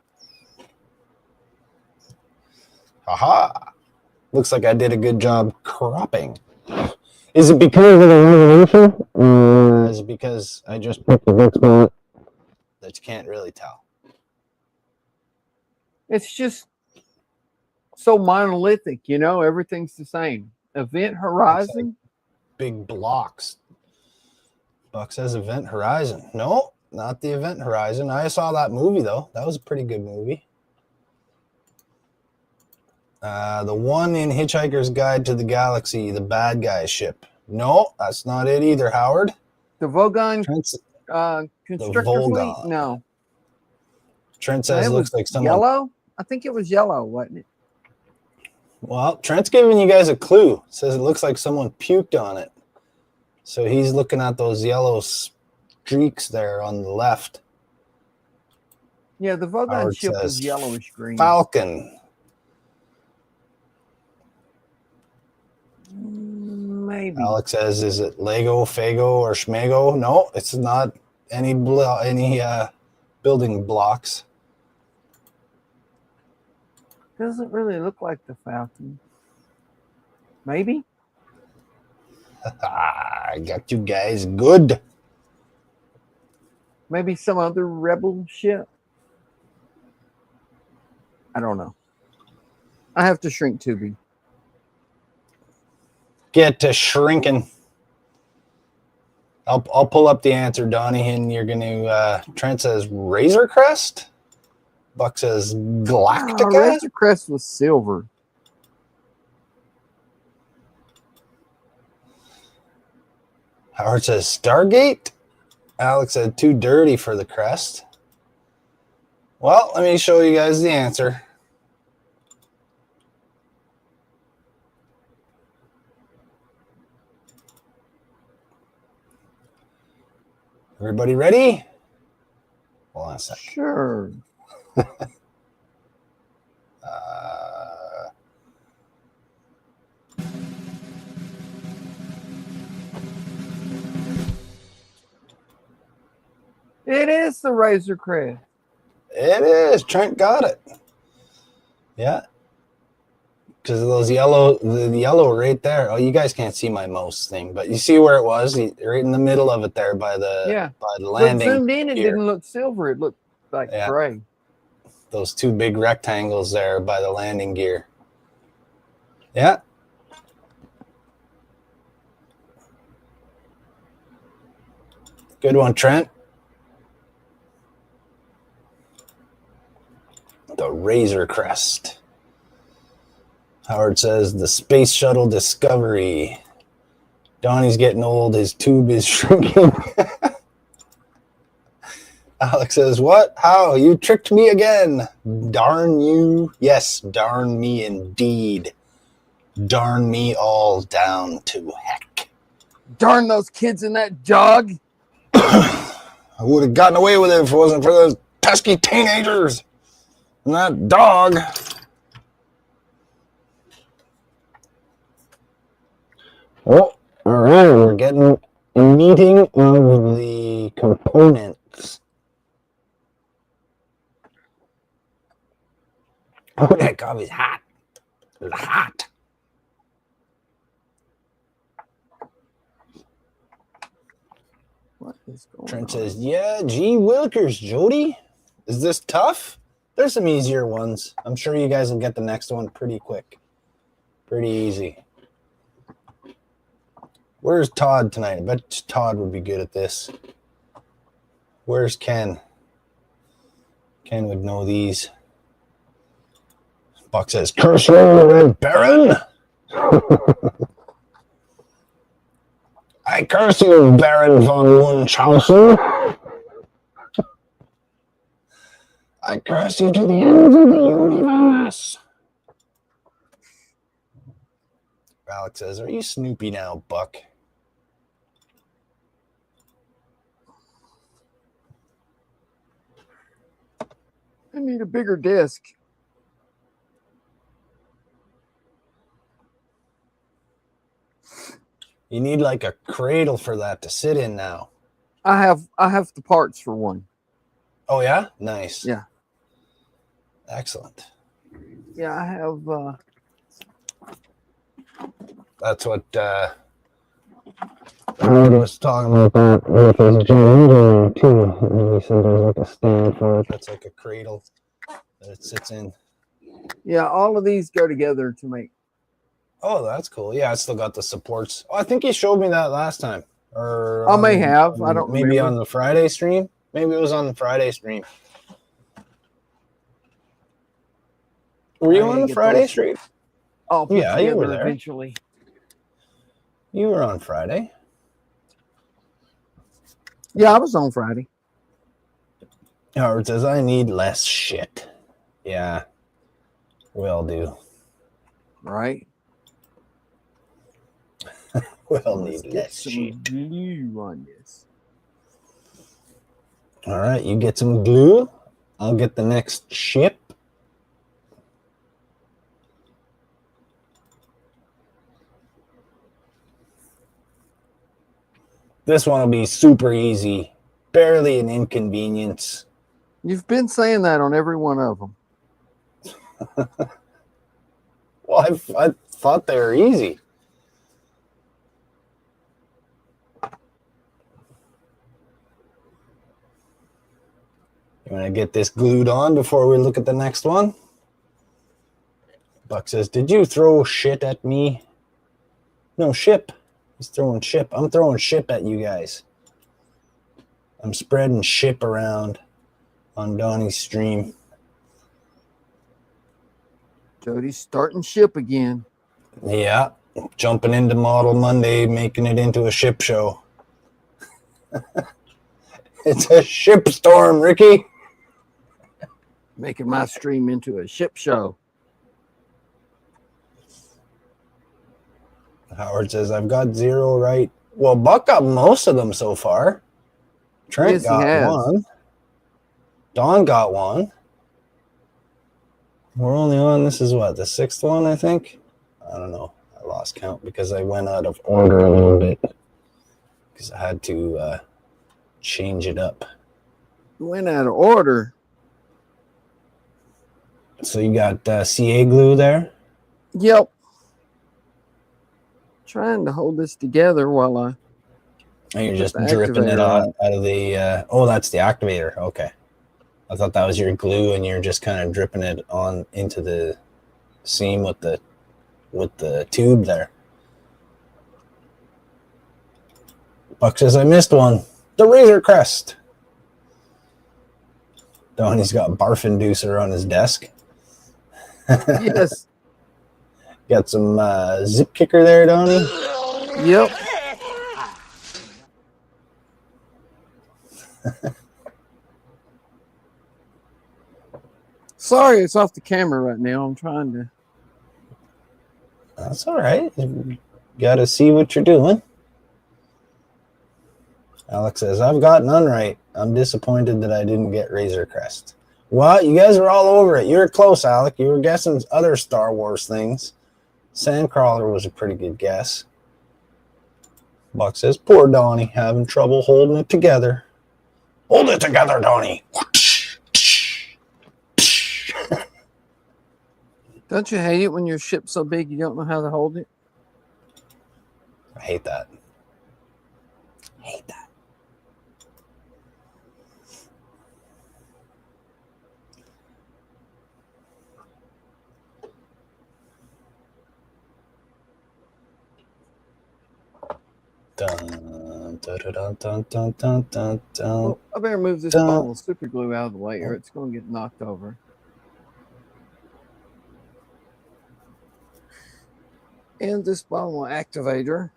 S2: Aha! Looks like I did a good job cropping. Is it because of the resolution? Or is it because I just picked a good spot that you can't really tell?
S1: It's just so monolithic, you know, everything's the same. Event Horizon.
S2: Like big blocks. Buck says Event Horizon. No, not the Event Horizon. I saw that movie, though. That was a pretty good movie. The one in Hitchhiker's Guide to the Galaxy, the bad guy ship. No, that's not it either, Howard.
S1: The Vogon
S2: Volgon.
S1: constructor fleet? No.
S2: Trent says it looks like someone...
S1: Yellow? I think it was yellow, wasn't it?
S2: Well, Trent's giving you guys a clue. Says it looks like someone puked on it. So he's looking at those yellow streaks there on the left.
S1: Yeah, the Vogon
S2: Howard
S1: ship was
S2: says
S1: yellowish green.
S2: Falcon.
S1: Maybe.
S2: Alex says, is it Lego, Fago, or Schmago? No, it's not any building blocks.
S1: Doesn't really look like the Falcon. Maybe?
S2: I got you guys good.
S1: Maybe some other rebel ship? I don't know. I have to shrink Tubi.
S2: Get to shrinking. I'll pull up the answer, Donnie, and you're going to... Trent says Razor Crest. Buck says Galactica.
S1: Razor Crest was silver.
S2: Howard says Stargate. Alex said too dirty for the crest. Well, let me show you guys the answer. Everybody ready? Hold on a second.
S1: Sure. It is the Razor Crest.
S2: It is. Trent got it. Yeah. Because of those yellow, the yellow right there. Oh, you guys can't see my mouse thing, but you see where it was? Right in the middle of it there by the landing.
S1: But zoomed in, it
S2: gear.
S1: didn't look silver. It looked like gray.
S2: Those two big rectangles there by the landing gear. Yeah. Good one, Trent. The Razor Crest. Howard says the Space Shuttle Discovery. Donnie's getting old. His tube is shrinking. Alex says, what? How? You tricked me again. Darn you. Yes, darn me indeed. Darn me all down to heck.
S1: Darn those kids in that jog.
S2: I would have gotten away with it if it wasn't for those pesky teenagers and that dog. Oh, all right. We're getting a meeting of the components. Oh, that coffee's hot. It's hot.
S1: What is going
S2: Trent
S1: on?
S2: says, yeah, gee wilkers, Jody. Is this tough? There's some easier ones. I'm sure you guys will get the next one pretty quick. Pretty easy. Where's Todd tonight? I bet Todd would be good at this. Where's Ken? Ken would know these. Buck says, curse you, Red Baron. I curse you, Baron von Munchausen. I curse you to the ends of the universe. Alex says, are you Snoopy now, Buck?
S1: I need a bigger disc.
S2: You need like a cradle for that to sit in now.
S1: I have the parts for one.
S2: Oh, yeah? Nice.
S1: Yeah.
S2: Excellent.
S1: Yeah, I have.
S2: That's what Howard was talking about that with his jet engine too. And he said there's like a stand for it. That's like a cradle that it sits in.
S1: Yeah, all of these go together to make.
S2: Oh, that's cool. Yeah, I still got the supports. Oh, I think he showed me that last time. Or
S1: I may have. I don't
S2: maybe
S1: remember.
S2: on the Friday stream. Maybe it was on the Friday stream. Were you on the Friday stream?
S1: I'll put
S2: yeah, you were
S1: together
S2: there.
S1: eventually.
S2: You were on Friday.
S1: Yeah, I was on Friday.
S2: Howard says, I need less shit. Yeah, we all do.
S1: Right?
S2: We all
S1: Let's
S2: need
S1: get
S2: less
S1: some
S2: shit.
S1: glue on this.
S2: All right, you get some glue. I'll get the next ship. This one will be super easy. Barely an inconvenience.
S1: You've been saying that on every one of them.
S2: Well, I thought they were easy. You want to get this glued on before we look at the next one? Buck says, did you throw shit at me? No, ship. He's throwing ship. I'm throwing ship at you guys. I'm spreading ship around on Donnie's stream.
S1: Jody's starting ship again.
S2: Yeah, jumping into Model Monday, making it into a ship show. It's a ship storm, Ricky.
S1: Making my stream into a ship show.
S2: Howard says, I've got 0 right. Well, Buck got most of them so far. Trent
S1: Yes, he
S2: got
S1: has.
S2: 1. Don got 1. We're only on, this is what, the 6th one, I think? I don't know. I lost count because I went out of order a little bit. Because I had to change it up.
S1: Went out of order.
S2: So you got CA glue there?
S1: Yep. Trying to hold this together while I.
S2: And you're just
S1: the
S2: dripping it
S1: activator
S2: out of the... oh, that's the activator. Okay. I thought that was your glue and you're just kind of dripping it on into the seam with the tube there. Buck says, I missed one. The Razor Crest. Donnie's got barf inducer on his desk.
S1: Yes.
S2: Got some zip kicker there, Donnie.
S1: Yep. Sorry, it's off the camera right now. I'm trying to.
S2: That's all right. You got to see what you're doing. Alex says, I've got none right. I'm disappointed that I didn't get Razor Crest. Well, you guys were all over it. You were close, Alec. You were guessing other Star Wars things. Sandcrawler was a pretty good guess. Buck says, poor Donnie, having trouble holding it together. Hold it together, Donnie.
S1: Don't you hate it when your ship's so big you don't know how to hold it?
S2: I hate that. I hate that. Dun, dun, dun, dun, dun, dun, dun, dun.
S1: Well, I better move this bottle of super glue out of the way or it's going to get knocked over. And this bottle activator.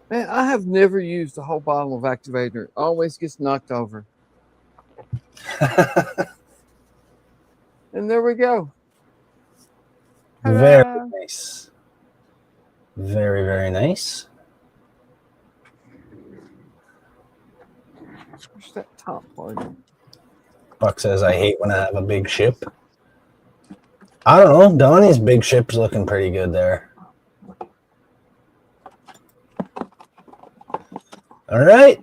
S1: Man, I have never used a whole bottle of activator. It always gets knocked over. And there we go.
S2: Very
S1: Ta-da!
S2: nice. Very, very nice.
S1: Where's that top part?
S2: Buck says, I hate when I have a big ship. I don't know. Donnie's big ship's looking pretty good there. All right.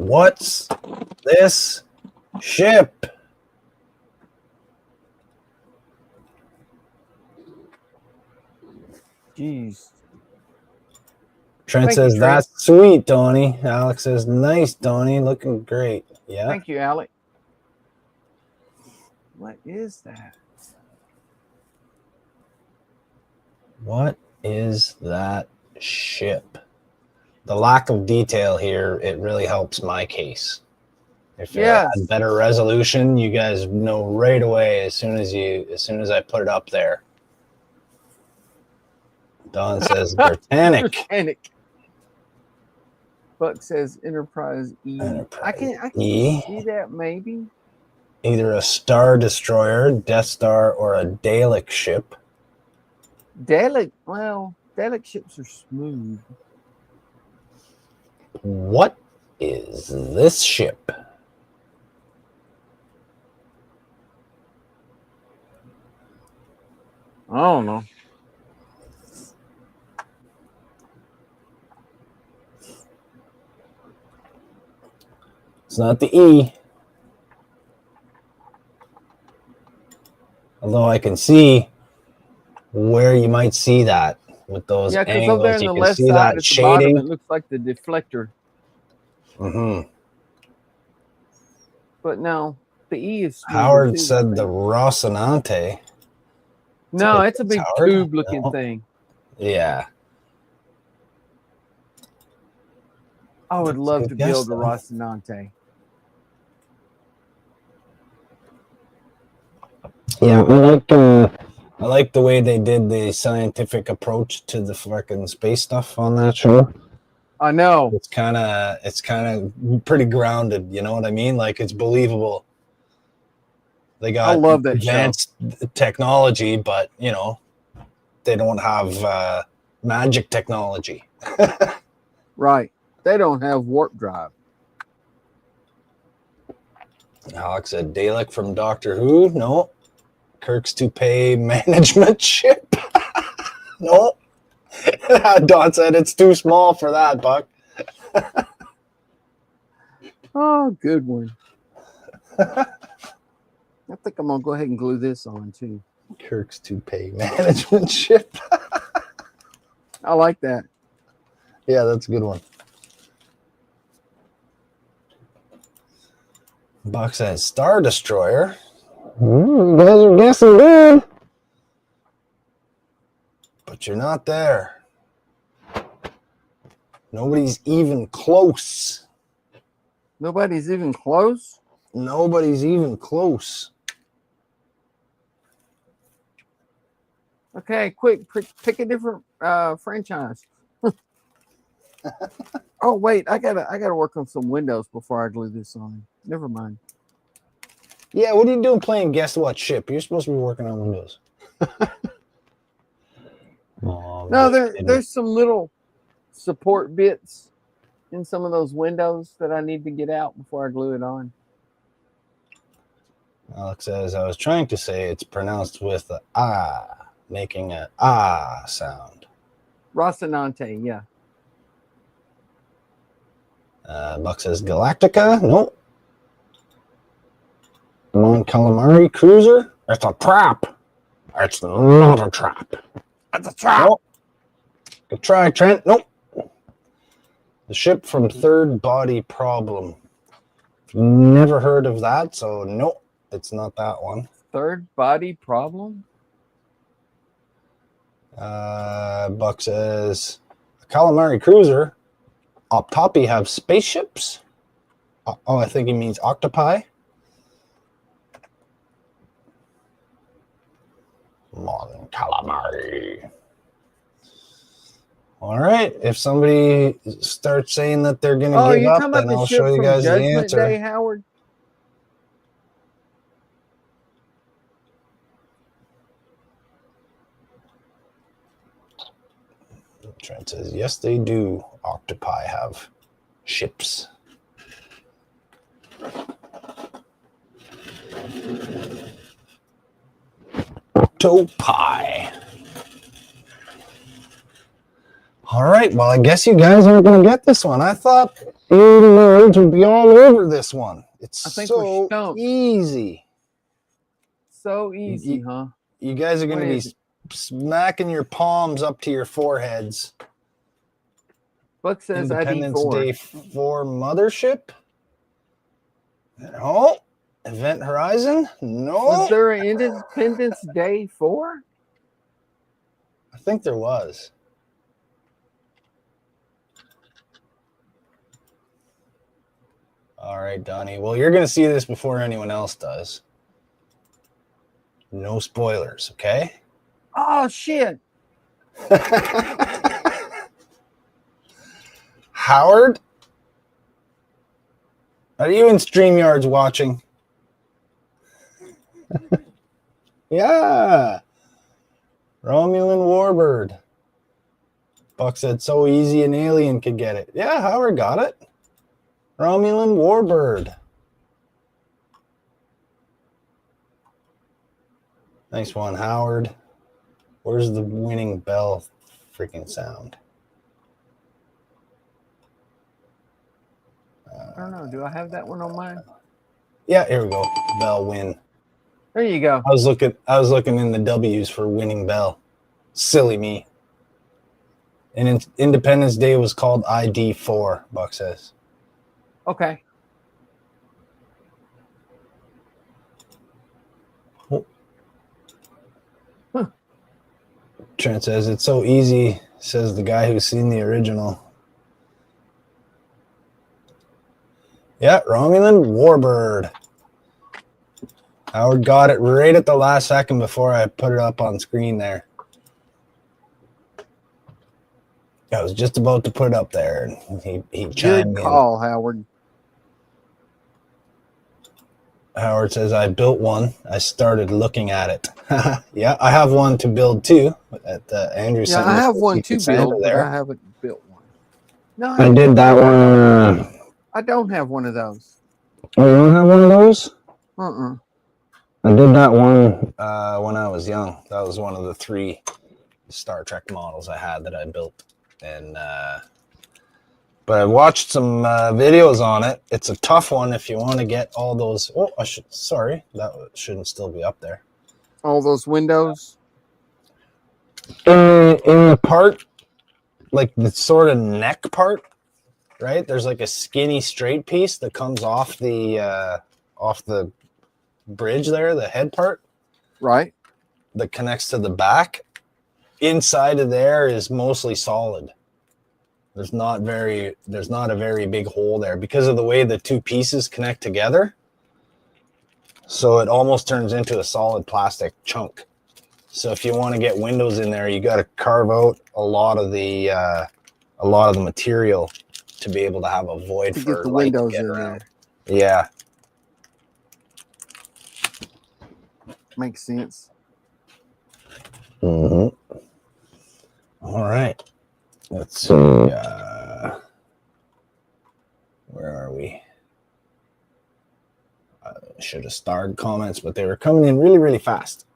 S2: What's this ship?
S1: Jeez.
S2: Trent
S1: Thank
S2: says,
S1: you, Trent.
S2: that's sweet, Donnie. Alex says, nice, Donnie. Looking great. Yeah.
S1: Thank you, Alec. What is that?
S2: What is that ship? The lack of detail here, it really helps my case. If it
S1: Yes.
S2: had better resolution, you guys know right away as soon as I put it up there. Don says Britannic.
S1: Britannic. Buck says Enterprise E.
S2: Enterprise
S1: I can
S2: E.
S1: see that maybe.
S2: Either a Star Destroyer, Death Star, or a Dalek ship.
S1: Dalek, well, Dalek ships are smooth.
S2: What is this ship?
S1: I don't know.
S2: It's not the E. Although I can see where you might see that with those
S1: Yeah, because
S2: angles.
S1: over there on
S2: You
S1: the
S2: can
S1: left
S2: see
S1: side
S2: that
S1: at the
S2: shading.
S1: bottom, it looks like the deflector.
S2: Mm-hmm.
S1: But no, the E is smoother
S2: Howard
S1: too, I
S2: said the
S1: think.
S2: Rocinante.
S1: No, it's a big
S2: Howard?
S1: tube-looking
S2: No.
S1: thing.
S2: Yeah.
S1: I would
S2: That's a
S1: love
S2: good
S1: to
S2: guess,
S1: build a
S2: though.
S1: Rocinante.
S2: Yeah, I like the way they did the scientific approach to the fucking space stuff on that show.
S1: I know.
S2: It's kind of pretty grounded, you know what I mean? Like, it's believable. They got
S1: I love that
S2: advanced technology, but you know, they don't have magic technology.
S1: Right. They don't have warp drive.
S2: Alex said Dalek from Doctor Who. No. Kirk's toupee management ship. No. Don said it's too small for that, Buck.
S1: Oh, good one. I think I'm going to go ahead and glue this on too.
S2: Kirk's toupee management ship.
S1: I like that.
S2: Yeah, that's a good one. Buck says Star Destroyer. You guys are guessing good. But you're not there. Nobody's even close.
S1: Nobody's even close?
S2: Nobody's even close.
S1: Okay, quick, pick a different franchise. Oh wait, I gotta work on some windows before I glue this on. Never mind.
S2: Yeah, what are you doing playing Guess What Ship? You're supposed to be working on Windows.
S1: No, there's some little support bits in some of those windows that I need to get out before I glue it on.
S2: Alex says, I was trying to say it's pronounced with the ah, making an ah sound.
S1: Rocinante, yeah.
S2: Buck says Galactica. Nope. Mon Calamari Cruiser. It's a trap. It's not a trap.
S1: It's a trap.
S2: Nope. Good try, Trent. Nope. The ship from Third Body Problem. Never heard of that, so nope, it's not that one.
S1: Third Body Problem?
S2: Buck says a Calamari Cruiser. Up top, you have spaceships. Oh, I think he means octopi. Mon Calamari. All right. If somebody starts saying that they're going to give
S1: you're
S2: up,
S1: talking about
S2: then
S1: the
S2: I'll
S1: ship
S2: show you
S1: from
S2: guys the
S1: Judgment
S2: answer.
S1: Day, Howard?
S2: Trent says, yes, they do. Octopi have ships. Octopi. All right. Well, I guess you guys aren't going to get this one. I thought nerds would be all over this one. It's
S1: I think we're
S2: so
S1: stumped.
S2: easy.
S1: So easy, huh?
S2: You guys are going to be smacking your palms up to your foreheads.
S1: Buck says
S2: Independence
S1: ID4.
S2: Day 4 Mothership? No. Event Horizon? No.
S1: Was there an Independence Day 4?
S2: I think there was. All right, Donnie. Well, you're going to see this before anyone else does. No spoilers, okay?
S1: Oh, shit.
S2: Howard? Are you in StreamYards watching? Yeah. Romulan Warbird. Buck said so easy an alien could get it. Yeah, Howard got it. Romulan Warbird. Nice one, Howard. Where's the winning bell freaking sound?
S1: I don't know. Do I have that one on mine?
S2: Yeah, here we go. Bell win.
S1: There you go.
S2: I was looking in the W's for winning bell. Silly me. And Independence Day was called ID4, Buck says.
S1: Okay.
S2: Oh. Huh. Trent says it's so easy, says the guy who's seen the original. Yeah, Romulan Warbird. Howard got it right at the last second before I put it up on screen there. I was just about to put it up there, and he chimed
S1: Good call, Howard.
S2: Howard says, I built one. I started looking at it. Yeah, I have one to build too. Andrew
S1: Yeah, I have one to build, but I haven't built one. No,
S2: I did that one.
S1: I don't have one of those.
S2: Oh, you don't have one of those?
S1: Uh-uh.
S2: I did that one when I was young. That was one of the 3 Star Trek models I had that I built. And but I watched some videos on it. It's a tough one if you want to get all those. Oh, sorry, that shouldn't still be up there.
S1: All those windows.
S2: In the part, like the sort of neck part, right? There's like a skinny straight piece that comes off the bridge there, the head part,
S1: right?
S2: That connects to the back. Inside of there is mostly solid. There's not a very big hole there because of the way the 2 pieces connect together. So it almost turns into a solid plastic chunk. So if you want to get windows in there, you got to carve out a lot of the material to be able to have a void
S1: to
S2: for
S1: get the
S2: light
S1: windows
S2: to get
S1: in
S2: around.
S1: there.
S2: Yeah,
S1: makes sense.
S2: Mm-hmm. All right. Let's see. Where are we? I should have starred comments, but they were coming in really, really fast.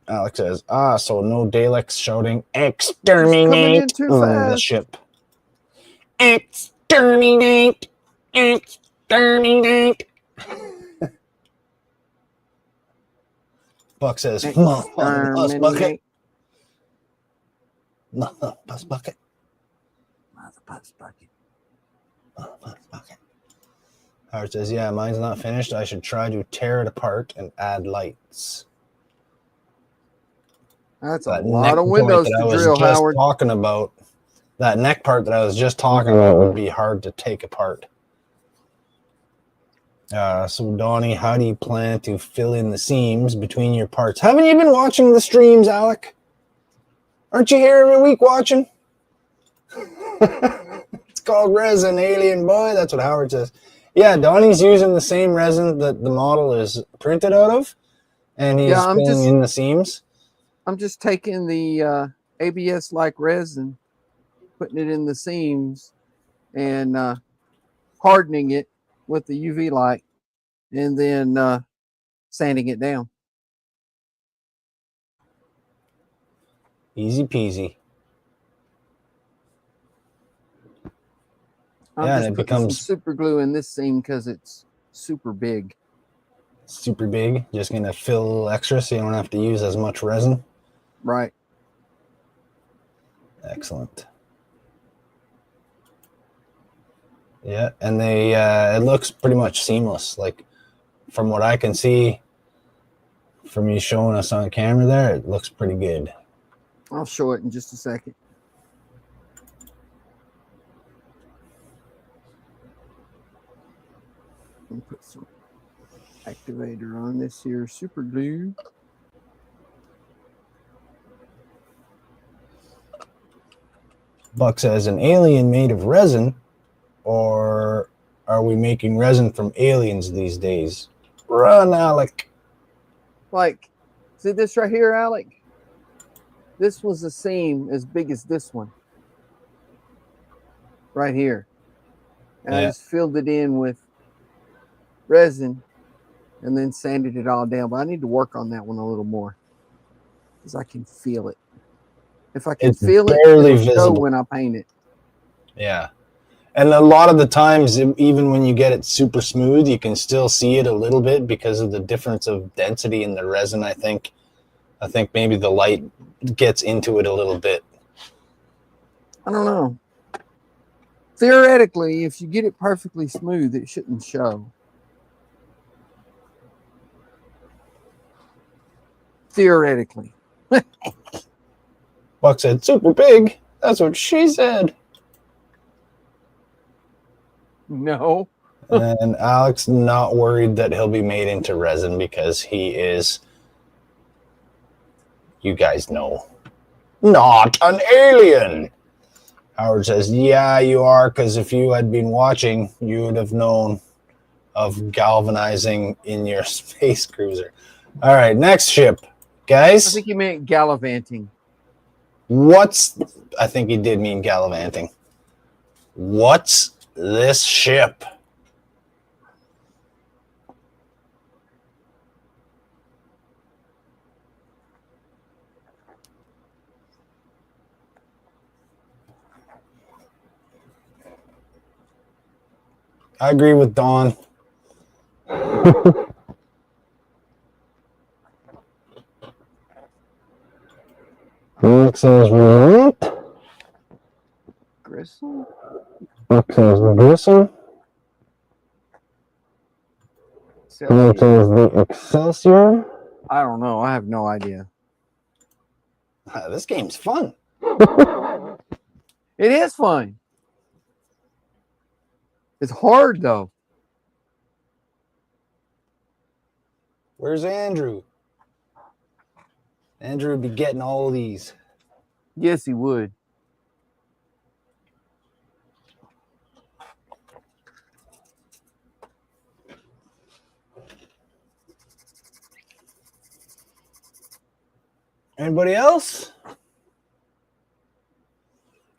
S2: Alex says, so no Daleks shouting, exterminate on the ship. Exterminate! Exterminate! Buck says, Bus bucket. Bus bucket. Bus bucket. Bus bucket. Howard says, yeah, mine's not finished. I should try to tear it apart and add lights.
S1: That's a lot of windows to drill, Howard.
S2: Talking about that neck part that I was just talking about would be hard to take apart. So Donnie, how do you plan to fill in the seams between your parts? Haven't you been watching the streams, Alec? Aren't you here every week watching? It's called resin, alien boy. That's what Howard says. Yeah, Donnie's using the same resin that the model is printed out of, and he's filling in the seams.
S1: I'm just taking the ABS-like resin, putting it in the seams, and hardening it with the UV light, and then sanding it down.
S2: Easy peasy.
S1: I'm
S2: Yeah, and
S1: just
S2: it
S1: putting some
S2: becomes
S1: super glue in this seam because it's super big.
S2: super big. Just going to fill a little extra so you don't have to use as much resin.
S1: Right.
S2: Excellent. Yeah, and they it looks pretty much seamless. Like from what I can see from you showing us on camera there, it looks pretty good.
S1: I'll show it in just a second. And put some activator on this here super glue.
S2: Buck says, an alien made of resin, or are we making resin from aliens these days? Run, Alec.
S1: Like, see this right here, Alec? This was a seam as big as this one. Right here. And I just filled it in with resin and then sanded it all down. But I need to work on that one a little more because I can feel it. If I can feel it,
S2: barely
S1: it'll show
S2: visible
S1: when I paint it.
S2: Yeah. And a lot of the times, even when you get it super smooth, you can still see it a little bit because of the difference of density in the resin, I think. I think maybe the light gets into it a little bit.
S1: I don't know. Theoretically, if you get it perfectly smooth, it shouldn't show. Theoretically.
S2: Buck said, super big. That's what she said.
S1: No.
S2: And Alex not worried that he'll be made into resin because he is, you guys know, not an alien. Howard says, yeah, you are, because if you had been watching, you would have known of galvanizing in your space cruiser. All right, next ship, guys.
S1: I think you meant gallivanting.
S2: I think he did mean gallivanting. What's this ship? I agree with Dawn. Buck says what?
S1: Gristle?
S2: Buck says Gristle. Buck says the Excelsior.
S1: I don't know. I have no idea.
S2: This game's fun.
S1: It is fun. It's hard, though.
S2: Where's Andrew? Andrew would be getting all of these.
S1: Yes, he would.
S2: Anybody else?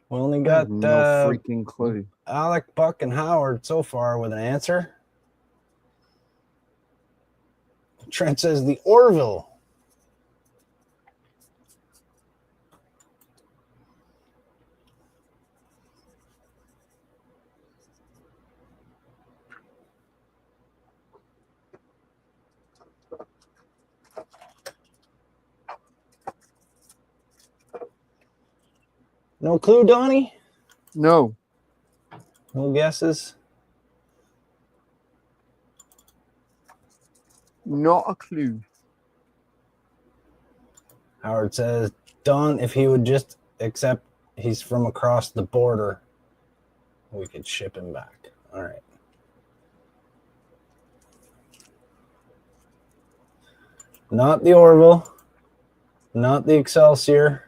S2: We only got
S1: no freaking clue.
S2: Alec, Buck, and Howard so far with an answer. Trent says the Orville. No clue, Donnie?
S1: No.
S2: No guesses?
S1: Not a clue.
S2: Howard says, Don, if he would just accept he's from across the border, we could ship him back. All right. Not the Orville. Not the Excelsior.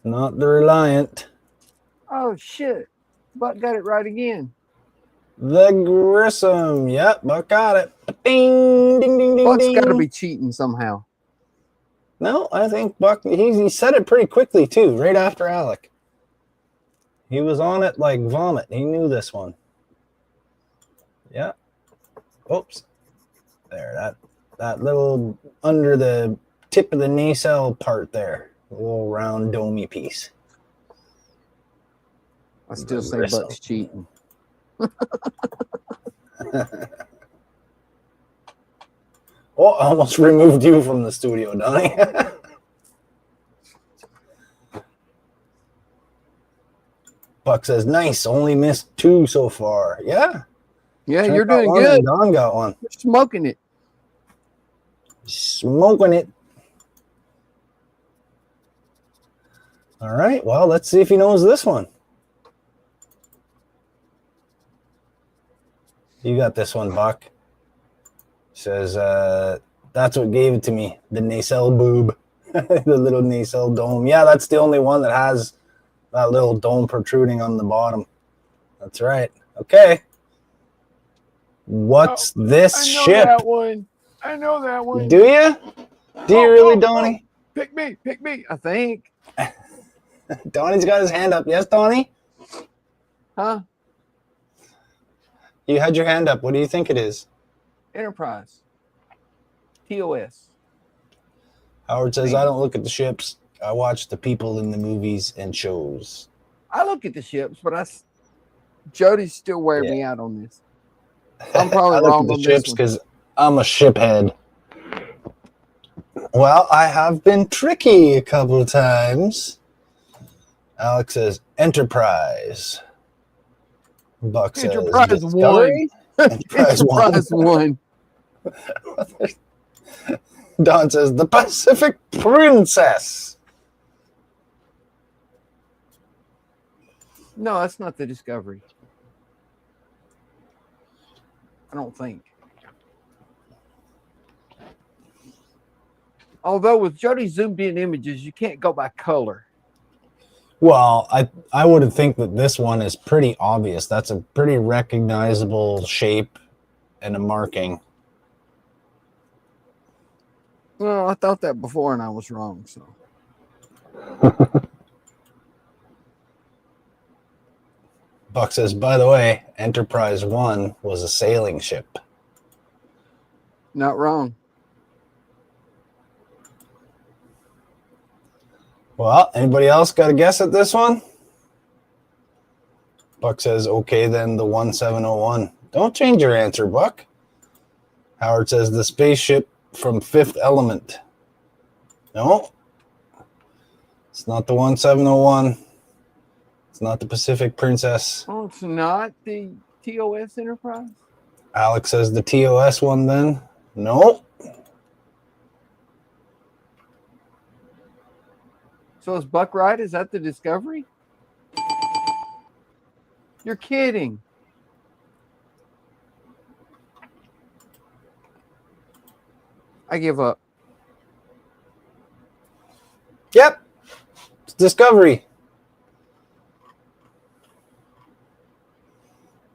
S2: Not the Reliant.
S1: Oh, shit. Buck got it right again.
S2: The Grissom. Yep, Buck got it. Ding, ding, ding, ding,
S1: Buck's
S2: ding.
S1: got to be cheating somehow.
S2: No, I think Buck, he said it pretty quickly, too, right after Alec. He was on it like vomit. He knew this one. Yeah. Oops. There, that little under the tip of the nacelle part there. A little round domey piece.
S1: I still say
S2: Grissom.
S1: Buck's cheating.
S2: Oh, I almost removed you from the studio, Donnie. Buck says, nice, only missed 2 so far. Yeah.
S1: Yeah,
S2: Trent
S1: you're
S2: got
S1: doing
S2: one
S1: good.
S2: and Don got one.
S1: You're smoking it.
S2: Smoking it. All right, well, let's see if he knows this one. You got this one, Buck. Says, that's what gave it to me, the nacelle boob, the little nacelle dome. Yeah, that's the only one that has that little dome protruding on the bottom. That's right. Okay. What's this ship?
S1: That one. I know that one.
S2: Do you? Do you really, Donnie?
S1: Pick me. I think.
S2: Donnie's got his hand up. Yes, Donnie?
S1: Huh?
S2: You had your hand up. What do you think it is?
S1: Enterprise. TOS.
S2: Howard says, I don't look at the ships. I watch the people in the movies and shows.
S1: I look at the ships, but Jody's still wearing me out on this. I'm probably wrong on this one.
S2: Because I'm a ship head. Well, I have been tricky a couple of times. Alex says, Enterprise. Buck says,
S1: Enterprise
S2: Discovery?
S1: Enterprise 1.
S2: Don says, the Pacific Princess.
S1: No, that's not the Discovery. I don't think. Although with Jody zoomed in images, you can't go by color.
S2: Well, I would think that this one is pretty obvious. That's a pretty recognizable shape and a marking.
S1: Well, I thought that before and I was wrong. So.
S2: Buck says, by the way, Enterprise 1 was a sailing ship.
S1: Not wrong.
S2: Well, anybody else got a guess at this one? Buck says, okay, then the 1701. Don't change your answer, Buck. Howard says, the spaceship from Fifth Element. No. It's not the 1701. It's not the Pacific Princess.
S1: Oh, it's not the TOS Enterprise?
S2: Alex says the TOS one then. No.
S1: So is Buck right? Is that the Discovery? You're kidding. I give up.
S2: Yep. It's Discovery.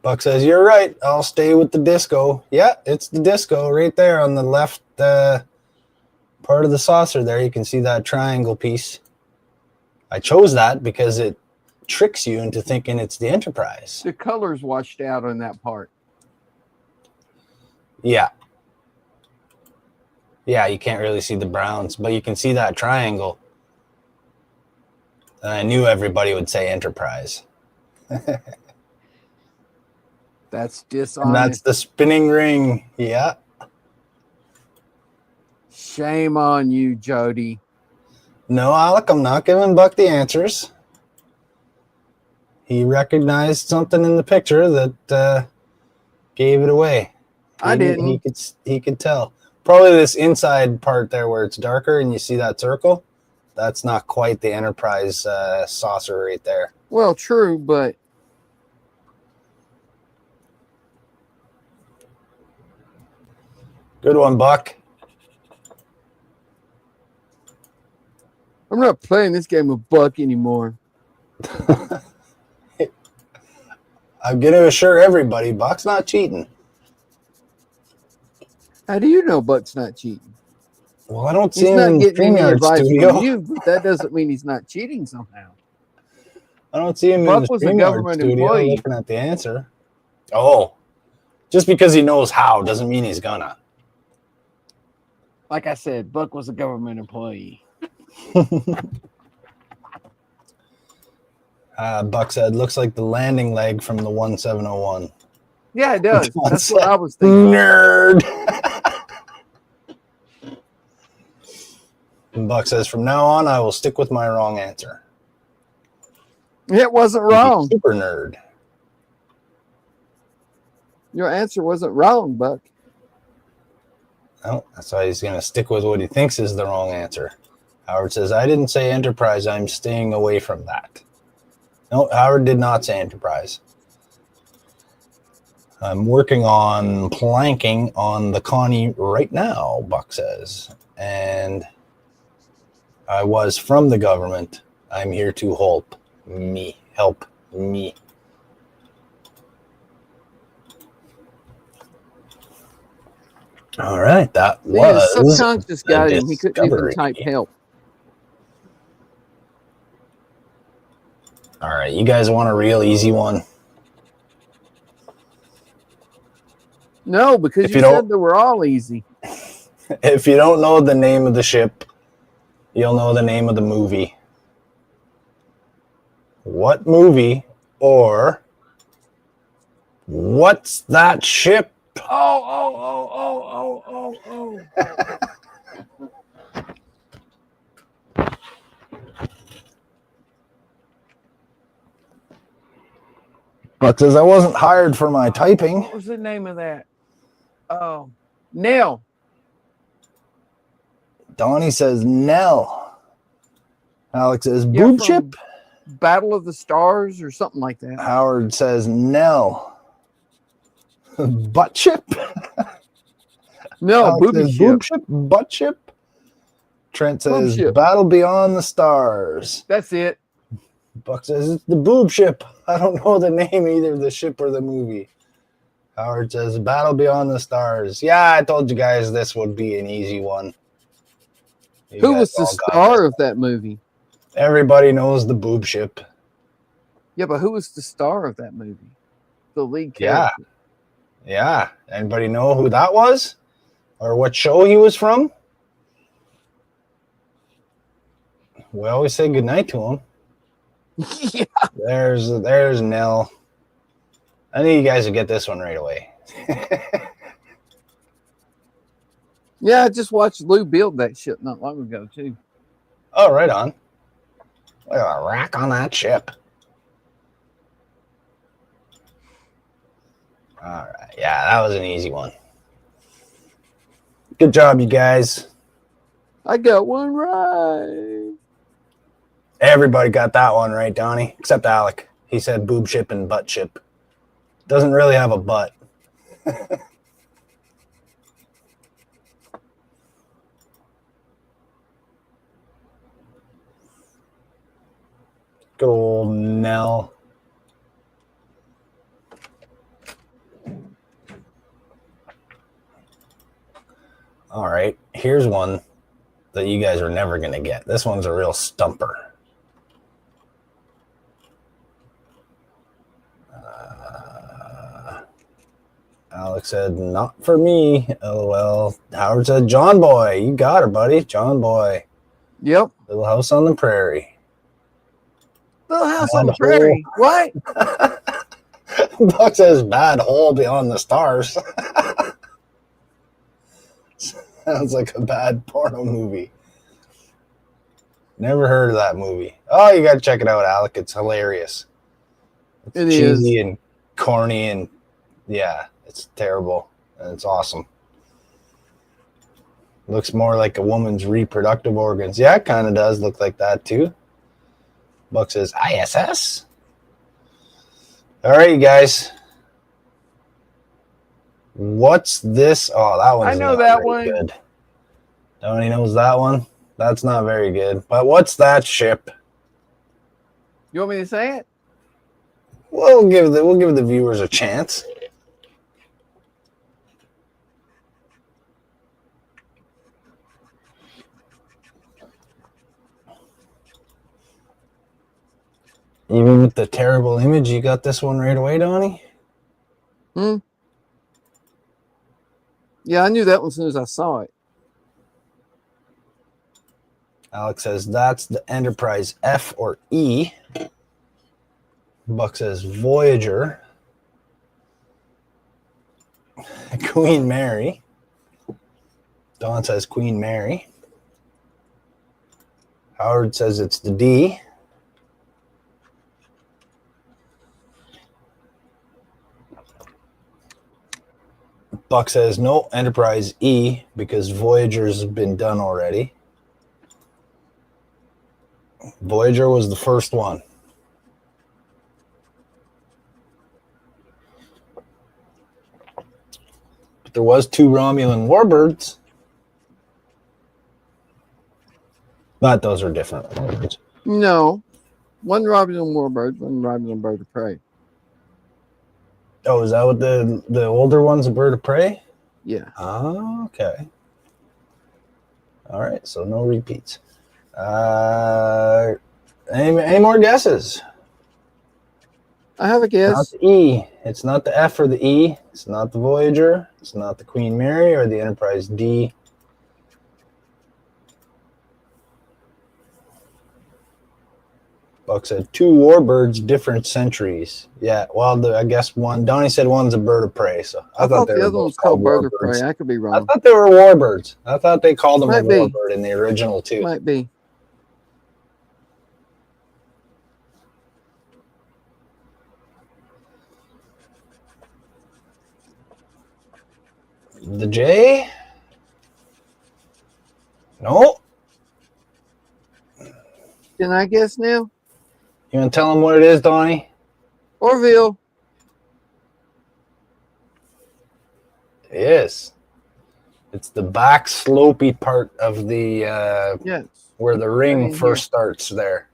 S2: Buck says, you're right. I'll stay with the disco. Yeah, it's the disco right there on the left part of the saucer there. You can see that triangle piece. I chose that because it tricks you into thinking it's the Enterprise.
S1: The color's washed out on that part.
S2: Yeah. Yeah, you can't really see the browns, but you can see that triangle. And I knew everybody would say Enterprise.
S1: That's dishonest.
S2: And that's the spinning ring. Yeah.
S1: Shame on you, Jody.
S2: No, Alec, I'm not giving Buck the answers. He recognized something in the picture that gave it away.
S1: I didn't.
S2: He could tell. Probably this inside part there where it's darker and you see that circle. That's not quite the Enterprise saucer right there.
S1: Well, true, but
S2: good one, Buck.
S1: I'm not playing this game with Buck anymore.
S2: I'm going to assure everybody, Buck's not cheating.
S1: How do you know Buck's not cheating?
S2: Well, I don't see him in the StreamYard studio.
S1: From you, but that doesn't mean he's not cheating somehow.
S2: I don't see him
S1: Buck
S2: in the
S1: was a
S2: StreamYard
S1: government
S2: studio
S1: employee.
S2: looking at the answer. Oh, just because he knows how doesn't mean he's gonna.
S1: Like I said, Buck was a government employee.
S2: Buck said, looks like the landing leg from the 1701.
S1: Yeah, it does. That's what I was thinking.
S2: Nerd. And Buck says, from now on, I will stick with my wrong answer.
S1: It wasn't wrong.
S2: Super nerd.
S1: Your answer wasn't wrong, Buck.
S2: Oh, that's why he's going to stick with what he thinks is the wrong answer. Howard says, I didn't say Enterprise. I'm staying away from that. No, Howard did not say Enterprise. I'm working on planking on the Connie right now, Buck says. And I was from the government. I'm here to help me. Help me. All right, that was
S1: His subconscious got him. He couldn't even type help.
S2: All right, you guys want a real easy one?
S1: No, because you said they were all easy.
S2: If you don't know the name of the ship, you'll know the name of the movie. What movie or what's that ship?
S1: Oh.
S2: But says I wasn't hired for my typing.
S1: What was the name of that? Oh, Nell.
S2: Donnie says Nell. Alex says boob ship.
S1: Battle of the Stars or something like that.
S2: Howard says Nell. Butt ship.
S1: No, booby ship.
S2: Boob ship. Butt ship. Trent says
S1: Ship.
S2: Battle Beyond the Stars.
S1: That's it.
S2: Buck says it's the boob ship. I don't know the name either of the ship or the movie. Howard says Battle Beyond the Stars. Yeah, I told you guys this would be an easy one.
S1: Who was the star of that movie?
S2: Everybody knows the boob ship.
S1: Yeah, but who was the star of that movie? The lead character.
S2: Yeah. Anybody know who that was? Or what show he was from? We always say goodnight to him.
S1: Yeah.
S2: There's Nell. I think you guys will get this one right away.
S1: Yeah, I just watched Lou build that ship not long ago, too.
S2: Oh, right on. Look at the rack on that ship. All right. Yeah, that was an easy one. Good job, you guys.
S1: I got one right.
S2: Everybody got that one right, Donnie, except Alec. He said boob ship and butt ship. Doesn't really have a butt. Good old Nell. All right, here's one that you guys are never going to get. This one's a real stumper. Alex said, not for me. LOL. Howard said, John Boy. You got her, buddy. John Boy.
S1: Yep.
S2: Little House on the Prairie.
S1: Little House on the Prairie. What?
S2: Buck says, bad hole beyond the stars. Sounds like a bad porno movie. Never heard of that movie. Oh, you got to check it out, Alec. It's hilarious. It's cheesy and corny and yeah, it's terrible. And it's awesome. Looks more like a woman's reproductive organs. Yeah, it kind of does look like that too. Buck says ISS. All right, you guys. What's this? Oh, that one's
S1: I know that one.
S2: Good. Nobody knows that one. That's not very good. But what's that ship?
S1: You want me to say it?
S2: We'll give the viewers a chance. Even with the terrible image, you got this one right away, Donnie?
S1: Yeah, I knew that one as soon as I saw it.
S2: Alex says that's the Enterprise F or E. Buck says Voyager. Queen Mary. Don says Queen Mary. Howard says it's the D. Buck says no, Enterprise E, because Voyager's been done already. Voyager was the first one. But there was 2 Romulan warbirds. But those are different warbirds.
S1: No. One Romulan warbird, one Romulan bird of prey.
S2: Oh, is that what the older one's a bird of prey?
S1: Yeah.
S2: Oh, okay. All right, so no repeats. Any more guesses?
S1: I have a guess.
S2: Not the E. It's not the F or the E. It's not the Voyager. It's not the Queen Mary or the Enterprise D. Buck said 2 warbirds, different centuries. Yeah, well, I guess one. Donnie said one's a bird of prey. So
S1: I thought
S2: they
S1: the
S2: were
S1: other one
S2: both
S1: was called bird of
S2: warbirds.
S1: prey. I could be
S2: I
S1: wrong.
S2: thought they were warbirds. I thought they called them
S1: Might
S2: a
S1: be.
S2: warbird in the original too.
S1: Might be.
S2: The J? No.
S1: Can I guess now?
S2: You want to tell them what it is, Donnie?
S1: Orville.
S2: Yes. It's the back slopey part of the
S1: Yes.
S2: where the ring
S1: Right
S2: first starts there.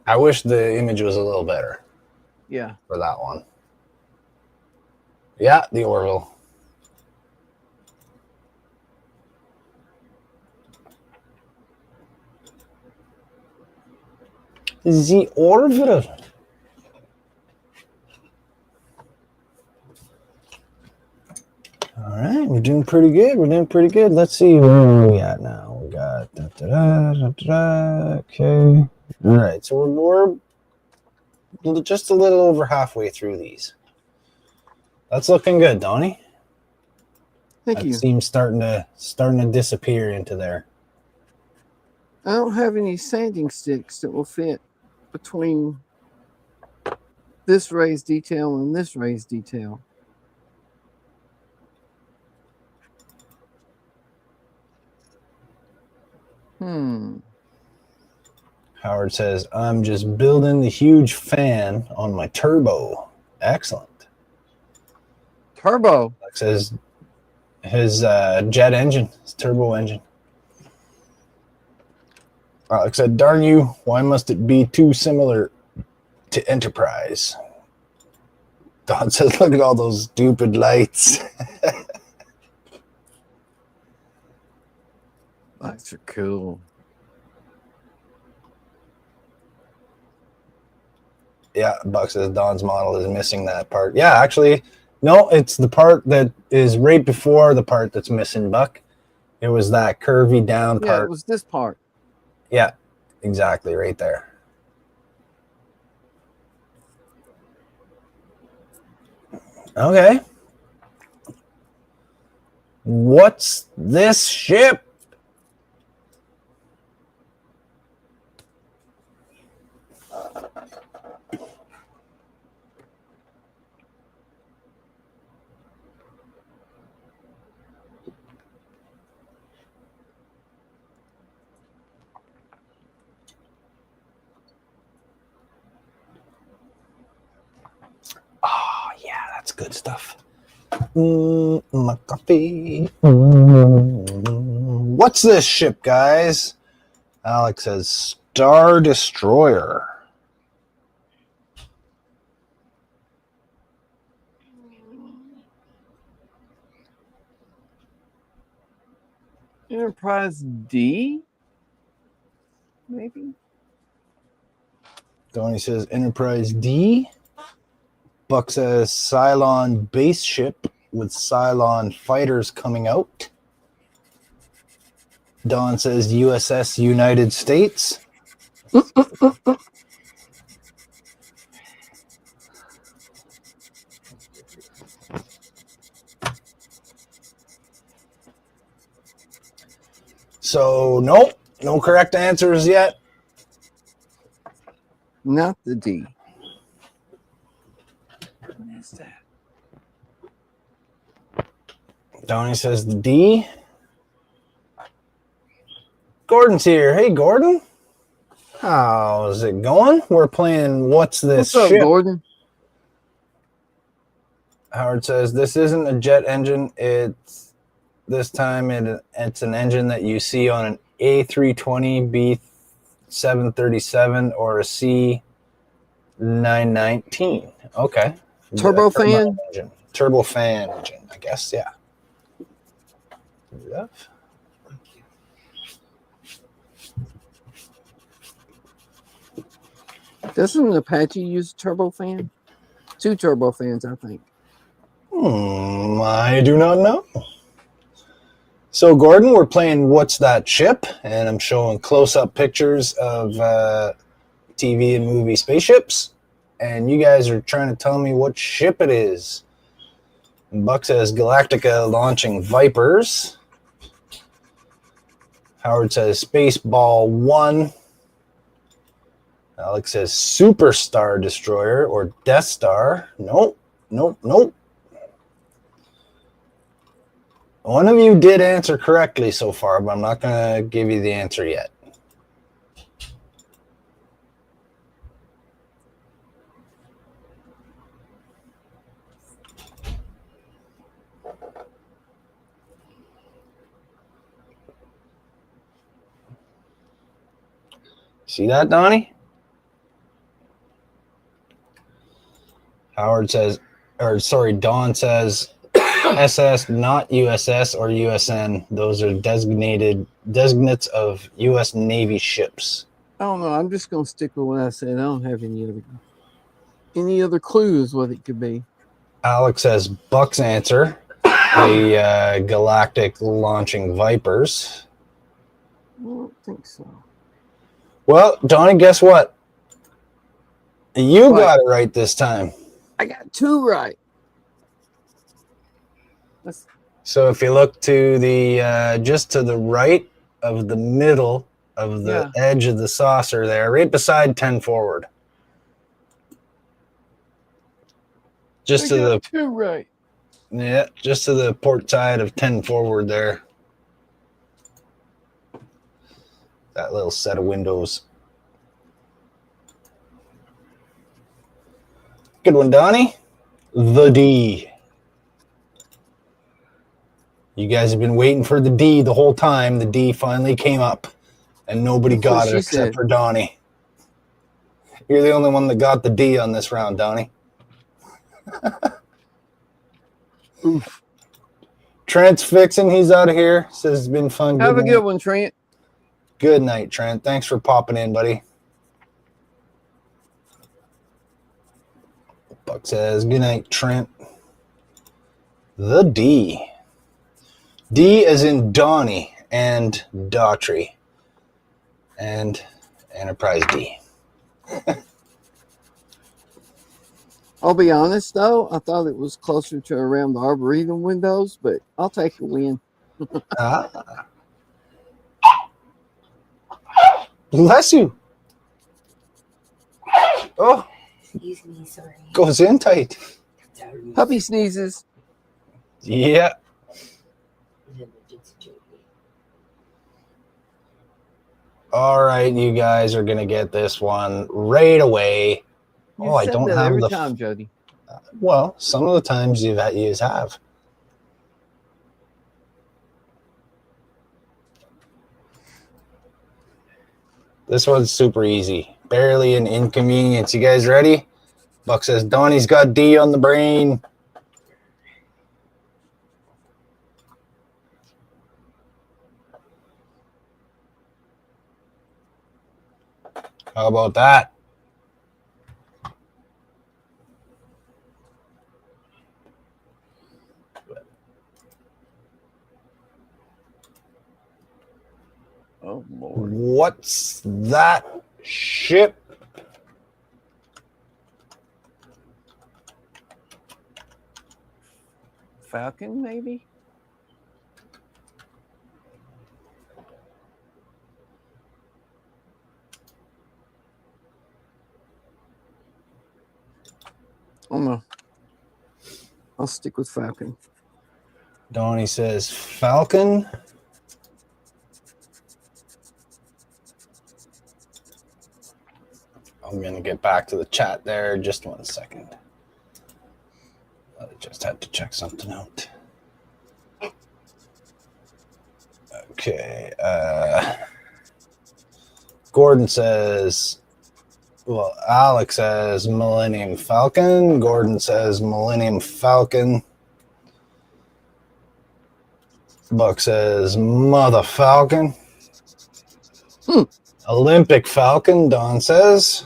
S2: I wish the image was a little better
S1: Yeah.
S2: for that one. Yeah, the Orville. The Orville. All right, we're doing pretty good. We're doing pretty good. Let's see where are we at now. We got okay. All right, so we're just a little over halfway through these. That's looking good, Donnie.
S1: Thank you.
S2: Seems starting to disappear into there.
S1: I don't have any sanding sticks that will fit between this raised detail and this raised detail.
S2: Howard says, I'm just building the huge fan on my turbo. Excellent.
S1: Turbo.
S2: Alex says his jet engine, his turbo engine. Alex said, darn you, why must it be too similar to Enterprise? Don says, look at all those stupid lights.
S1: Lights are cool.
S2: Yeah, Buck says Don's model is missing that part. Yeah, actually, no, it's the part that is right before the part that's missing, Buck. It was that curvy down part.
S1: Yeah, it was this part.
S2: Yeah, exactly, right there. Okay. What's this ship? Oh, yeah, that's good stuff. My coffee. What's this ship, guys? Alex says Star Destroyer.
S1: Enterprise D? Maybe?
S2: Donnie says Enterprise D. Buck says Cylon base ship with Cylon fighters coming out. Don says USS United States. So, nope, no correct answers yet.
S1: Not the D. What is that?
S2: Donnie says the D. Gordon's here. Hey, Gordon. How's it going? We're playing What's This
S1: What's up,
S2: Ship?
S1: Gordon?
S2: Howard says this isn't a jet engine. It's an engine that you see on an A320, B737, or a C919. Okay.
S1: Turbofan?
S2: Engine. Turbofan engine, I guess. Yeah. Yeah.
S1: Doesn't an Apache use a turbofan? 2 turbofans, I think.
S2: I do not know. So, Gordon, we're playing What's That Ship? And I'm showing close-up pictures of TV and movie spaceships. And you guys are trying to tell me what ship it is. And Buck says Galactica launching Vipers. Howard says Spaceball 1. Alex says Superstar Destroyer or Death Star. Nope. One of you did answer correctly so far, but I'm not going to give you the answer yet. See that, Donnie? Don says SS, not USS or USN. Those are designates of U.S. Navy ships.
S1: I don't know. I'm just going to stick with what I said. I don't have any other clues what it could be.
S2: Alex says Buck's answer, the Galactic launching Vipers.
S1: I don't think so.
S2: Well, Donnie, guess what? You got it right this time.
S1: I got 2 right.
S2: So if you look to the just to the right of the middle of the edge of the saucer there, right beside 10 forward. Just to the
S1: 2 right.
S2: Yeah, just to the port side of 10 forward there. That little set of windows. Good one, Donnie. The D. You guys have been waiting for the D the whole time. The D finally came up, and nobody got it except for Donnie. You're the only one that got the D on this round, Donnie.
S1: Oof.
S2: Trent's fixing. He's out of here. Says it's been fun.
S1: Have a good one, Trent.
S2: Good night, Trent. Thanks for popping in, buddy. Buck says, good night, Trent. The D. D as in Donnie and Daughtry. And Enterprise D.
S1: I'll be honest, though. I thought it was closer to around the Arboretum windows, but I'll take a win.
S2: Bless you. Oh.
S3: Excuse me, sorry.
S2: Goes in tight.
S1: Puppy sneezes.
S2: Yeah. All right, you guys are going to get this one right away. I don't have
S1: every time, Jody.
S2: Well, some of the times you have. This one's super easy. Barely an inconvenience. You guys ready? Buck says, Donnie's got D on the brain. How about that?
S1: Oh, Lord.
S2: What's that ship?
S1: Falcon, maybe? Oh, no. I'll stick with Falcon.
S2: Donnie says Falcon. I'm going to get back to the chat there. Just 1 second. I just had to check something out. Okay. Gordon says, well, Alex says Millennium Falcon. Gordon says Millennium Falcon. Buck says Mother Falcon. Olympic Falcon, Don says.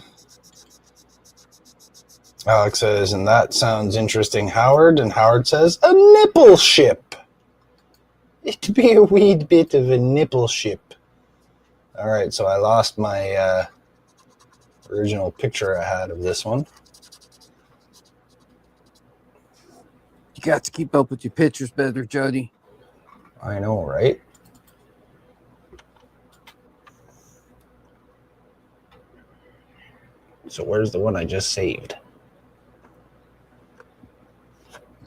S2: Alex says, and that sounds interesting, Howard. And Howard says, a nipple ship. It'd be a wee bit of a nipple ship. All right, so I lost my original picture I had of this one.
S1: You got to keep up with your pictures better, Jody.
S2: I know, right? So where's the one I just saved?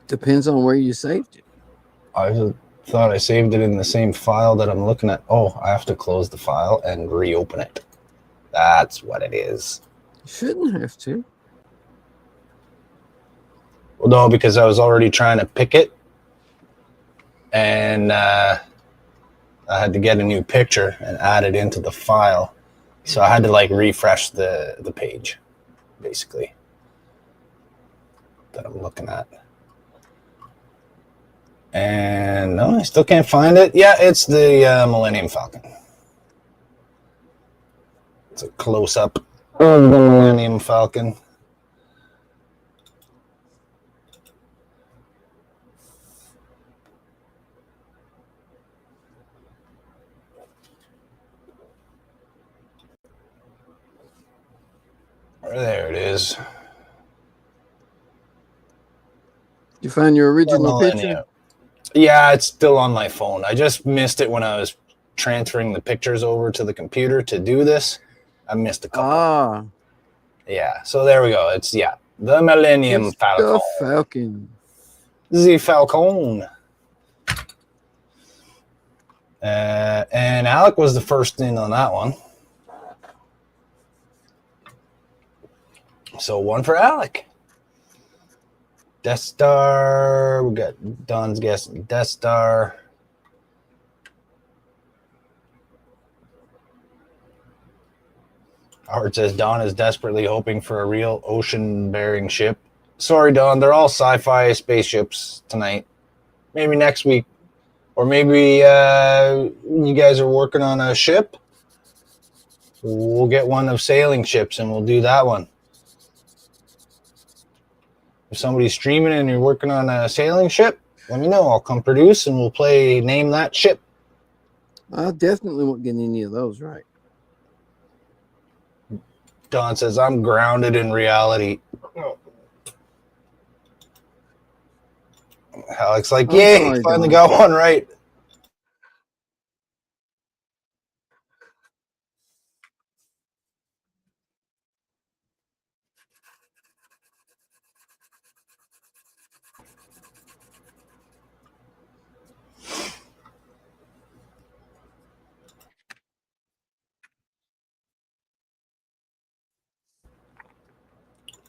S1: Depends on where you saved it.
S2: I thought I saved it in the same file that I'm looking at. Oh, I have to close the file and reopen it. That's what it is.
S1: You shouldn't have to.
S2: Well, no, because I was already trying to pick it. And I had to get a new picture and add it into the file. So I had to like refresh the page, basically, that I'm looking at. And no, I still can't find it. Yeah, it's the Millennium Falcon. It's a close-up of the Millennium Falcon. There it is.
S1: You find your original picture?
S2: Yeah, it's still on my phone. I just missed it when I was transferring the pictures over to the computer to do this. I missed a couple.
S1: Ah.
S2: Yeah, so there we go. It's, yeah, the Millennium Falcon.
S1: The Falcon.
S2: The Falcon. And Alec was the first in on that one. So one for Alec. Death Star. We got Don's guessing Death Star. Howard says Don is desperately hoping for a real ocean-bearing ship. Sorry, Don. They're all sci-fi spaceships tonight. Maybe next week. Or maybe you guys are working on a ship. We'll get one of sailing ships and we'll do that one. If somebody's streaming and you're working on a sailing ship, let me know. I'll come produce and we'll play Name That Ship.
S1: I definitely won't get any of those right.
S2: Don says, I'm grounded in reality. Alex like, yay, finally got one right.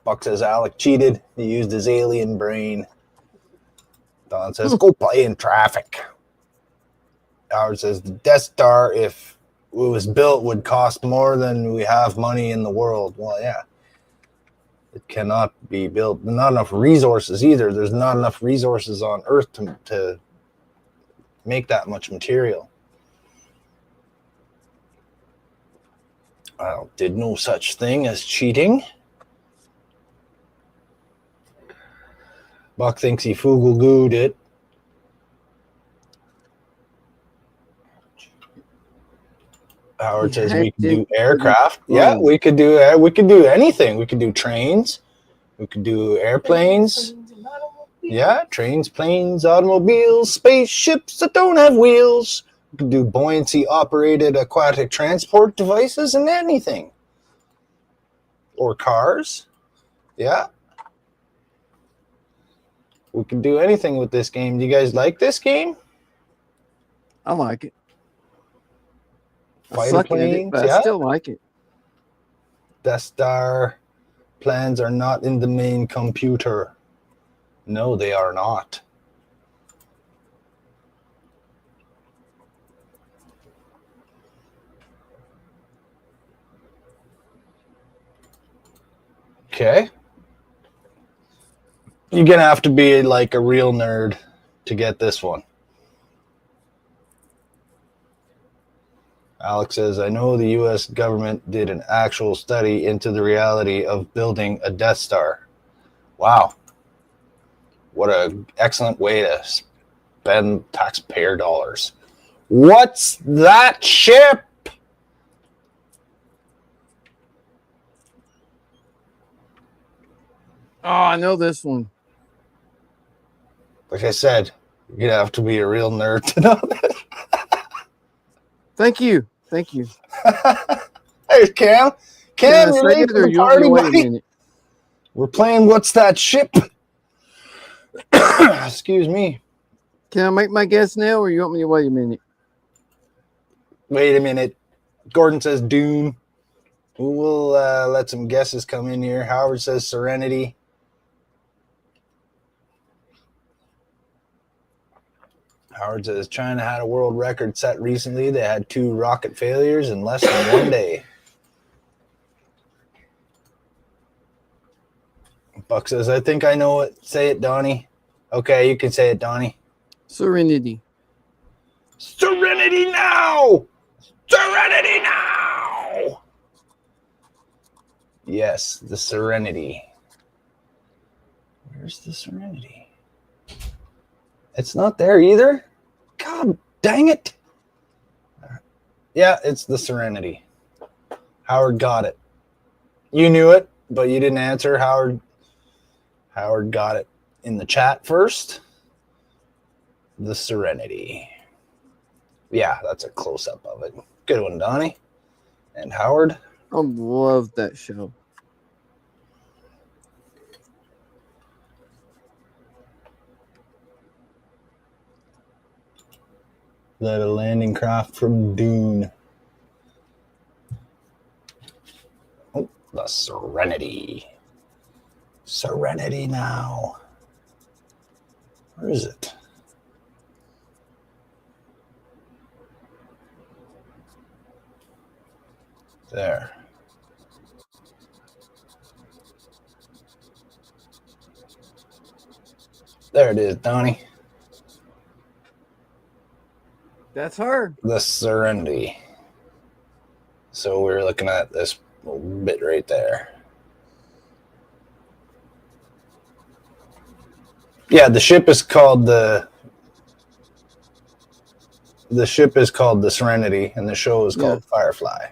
S2: Buck says Alec cheated. He used his alien brain. Don says, go play in traffic. Howard says, the Death Star, if it was built, would cost more than we have money in the world. Well, yeah. It cannot be built. Not enough resources either. There's not enough resources on Earth to make that much material. Well, did no such thing as cheating. Buck thinks he foogle-gooed it. Howard
S1: You
S2: says we
S1: hacked
S2: can do
S1: into the
S2: aircraft. Yeah,
S1: phone.
S2: we could do anything. We could do trains. We could do airplanes. Yeah, trains, planes, automobiles, spaceships that don't have wheels. We could do buoyancy operated aquatic transport devices and anything. Or cars. Yeah. We can do anything with this game. Do you guys like this game?
S1: I like it. I
S2: Fighter
S1: suck at it,
S2: planes,
S1: but I
S2: yeah.
S1: still like it.
S2: Death Star plans are not in the main computer. No, they are not. Okay. You're going to have to be like a real nerd to get this one. Alex says, I know the U.S. government did an actual study into the reality of building a Death Star. Wow. What an excellent way to spend taxpayer dollars. What's that ship?
S1: Oh, I know this one.
S2: Like I said, you're going to have to be a real nerd to know this.
S1: Thank you. Thank you.
S2: Hey, Cam.
S1: Can I
S2: Cam, you're
S1: say
S2: late
S1: it,
S2: to
S1: or
S2: the
S1: you want me
S2: party,
S1: to wait a
S2: buddy.
S1: minute?
S2: We're playing What's That Ship? Excuse me.
S1: Can I make my guess now, or you want me to wait a minute?
S2: Wait a minute. Gordon says Dune. We'll let some guesses come in here. Howard says Serenity. Howard says China had a world record set recently. They had 2 rocket failures in less than 1 day. Buck says, I think I know it. Say it, Donnie. Okay, you can say it, Donnie.
S1: Serenity.
S2: Serenity now! Serenity now! Yes, the Serenity. Where's the Serenity? It's not there either? God dang it. Yeah, it's the Serenity. Howard got it. You knew it, but you didn't answer. Howard got it in the chat first. The Serenity. Yeah, that's a close-up of it. Good one, Donnie. And Howard.
S1: I love that show.
S2: The landing craft from Dune. Oh, the Serenity. Serenity now. Where is it? There. There it is, Donnie.
S1: That's her.
S2: The Serenity. So we're looking at this little bit right there. Yeah, the ship is called the Serenity, and the show is called Firefly.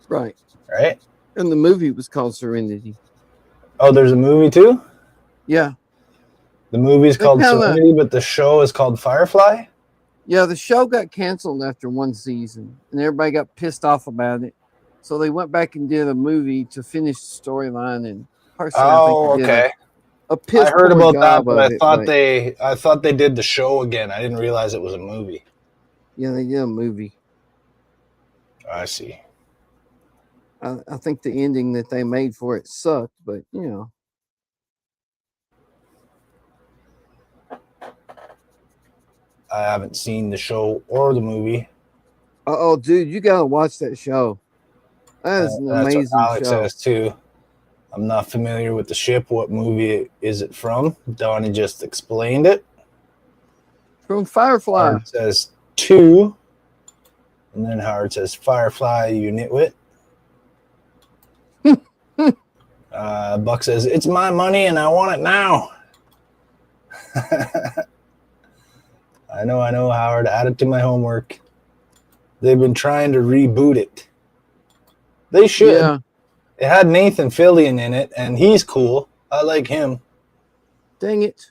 S1: Right.
S2: Right?
S1: And the movie was called Serenity.
S2: Oh, there's a movie too?
S1: Yeah.
S2: The movie is called Serenity, but the show is called Firefly?
S1: Yeah, the show got canceled after 1 season, and everybody got pissed off about it. So they went back and did a movie to finish the storyline. And personally, I think they did a piss
S2: I heard
S1: poor
S2: about that,
S1: job
S2: but
S1: of
S2: I thought they did the show again. I didn't realize it was a movie.
S1: Yeah, they did a movie.
S2: I see.
S1: I think the ending that they made for it sucked, but you know.
S2: I haven't seen the show or the movie.
S1: Oh, dude, you gotta watch that show. That is an amazing
S2: what Alex
S1: show.
S2: says too. I'm not familiar with the ship. What movie is it from? Donnie just explained it.
S1: From Firefly.
S2: Howard says 2. And then Howard says, Firefly, you nitwit. Buck says, it's my money and I want it now. I know, Howard. Add it to my homework. They've been trying to reboot it. They should.
S1: Yeah.
S2: It had Nathan Fillion in it, and he's cool. I like him.
S1: Dang it.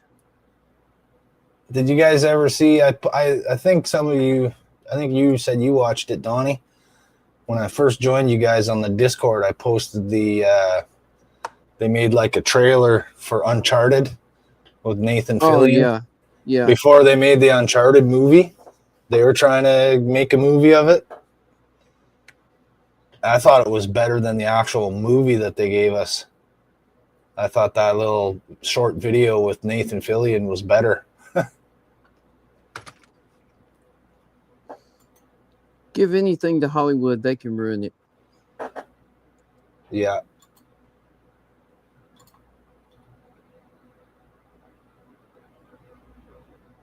S2: Did you guys ever see? I think some of you. I think you said you watched it, Donnie. When I first joined you guys on the Discord, I posted the. They made like a trailer for Uncharted with Nathan Fillion.
S1: Yeah.
S2: Before they made the Uncharted movie, they were trying to make a movie of it. I thought it was better than the actual movie that they gave us. I thought that little short video with Nathan Fillion was better.
S1: Give anything to Hollywood, they can ruin it.
S2: Yeah.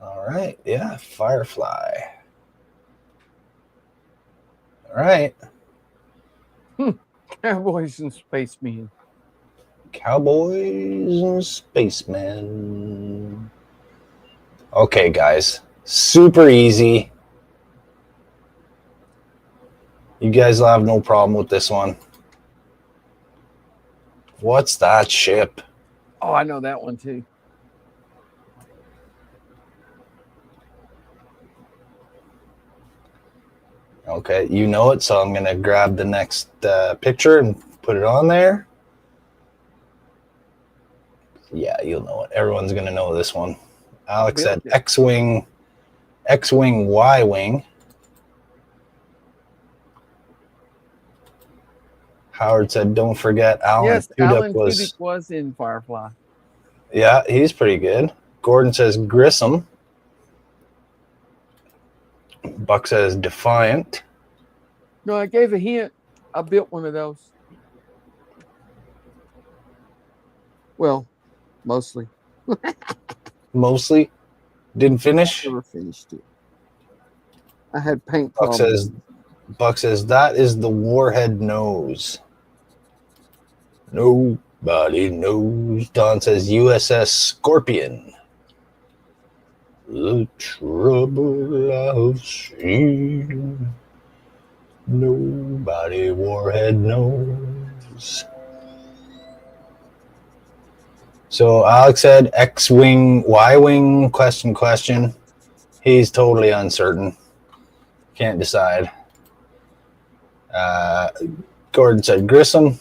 S2: All right. Yeah. Firefly. All right.
S1: Cowboys and spacemen.
S2: Cowboys and spacemen. Okay, guys. Super easy. You guys will have no problem with this one. What's that ship?
S1: Oh, I know that one too.
S2: Okay, you know it, so I'm going to grab the next picture and put it on there. Yeah, you'll know it. Everyone's going to know this one. Alex said X-Wing, Y-Wing. Howard said, don't forget Alan
S1: Yes,
S2: Tudyk
S1: Alan Tudyk was in Firefly.
S2: Yeah, he's pretty good. Gordon says Grissom. Buck says Defiant.
S1: No, I gave a hint. I built one of those. Well, mostly.
S2: Mostly? Didn't finish?
S1: Never finished it. I had paint
S2: Buck
S1: problems.
S2: says that is the warhead nose. Nobody knows. Don says USS Scorpion. The trouble I've seen. Nobody warhead knows. So Alex said X-Wing, Y-Wing, question. He's totally uncertain. Can't decide. Gordon said Grissom.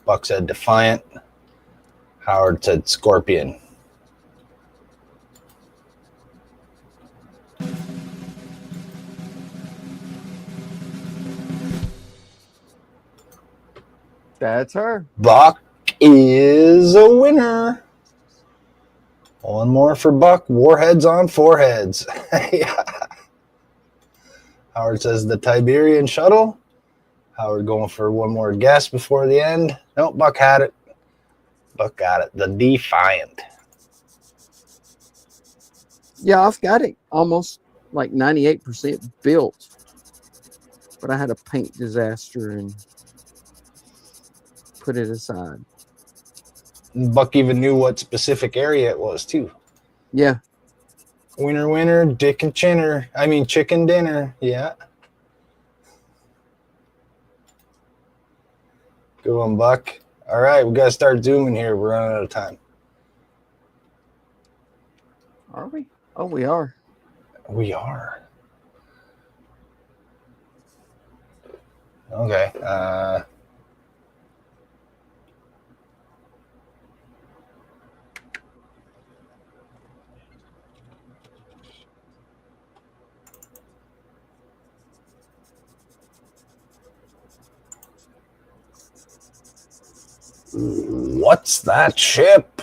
S2: Buck said Defiant. Howard said Scorpion.
S1: That's her.
S2: Buck is a winner. One more for Buck. Warheads on foreheads. Yeah. Howard says the Tiberian shuttle. Howard going for one more guess before the end. Nope, Buck had it. Buck got it. The Defiant.
S1: Yeah, I've got it almost like 98% built. But I had a paint disaster and put it aside.
S2: Buck even knew what specific area it was, too.
S1: Yeah.
S2: Winner, dick and chinner. I mean, chicken dinner. Yeah. Good one, Buck. All right, we got to start zooming here. We're running out of time.
S1: Are we? Oh, we are.
S2: We are. Okay. What's that ship?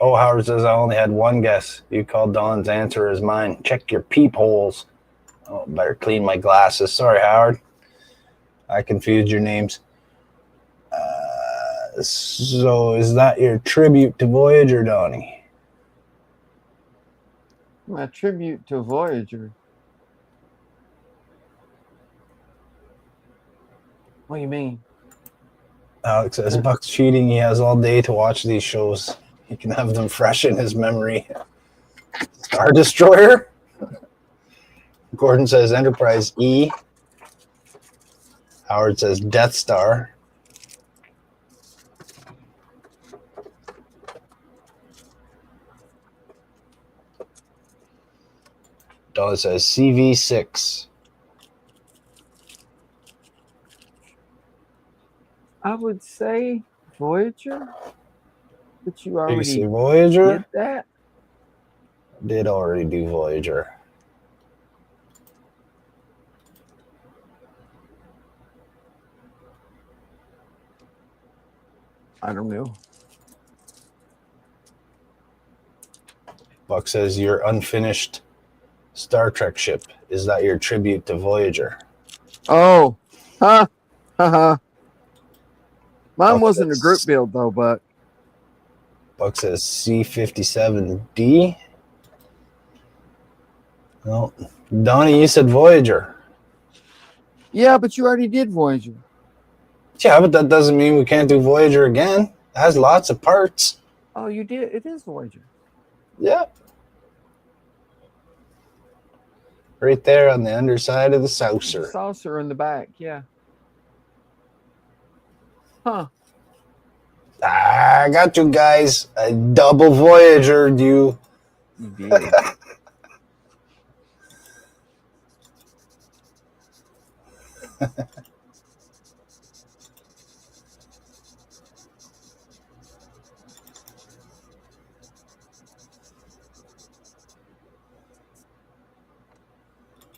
S2: Oh, Howard says I only had one guess. You called Don's answer as mine. Check your peepholes. Oh, better clean my glasses. Sorry, Howard. I confused your names. So is that your tribute to Voyager, Donnie?
S1: My tribute to Voyager. What do you mean?
S2: Alex says Buck's cheating. He has all day to watch these shows. He can have them fresh in his memory. Star Destroyer? Gordon says Enterprise E. Howard says Death Star. Donna says CV6.
S1: I would say Voyager, but you already
S2: say Voyager?
S1: did that.
S2: Did already do Voyager.
S1: I don't know.
S2: Buck says your unfinished Star Trek ship. Is that your tribute to Voyager?
S1: Oh, huh, haha. Mine
S2: Buck
S1: wasn't a
S2: says,
S1: group build though, but
S2: Buck says C57D. Well, Donnie, you said Voyager.
S1: yeah, but you already did Voyager.
S2: Yeah, but that doesn't mean we can't do Voyager again. It has lots of parts.
S1: Oh, you did. It is Voyager.
S2: Yeah. Right there on the underside of the saucer.
S1: Saucer in the back, yeah. Huh.
S2: I got you guys. A double Voyager, you.
S1: You did.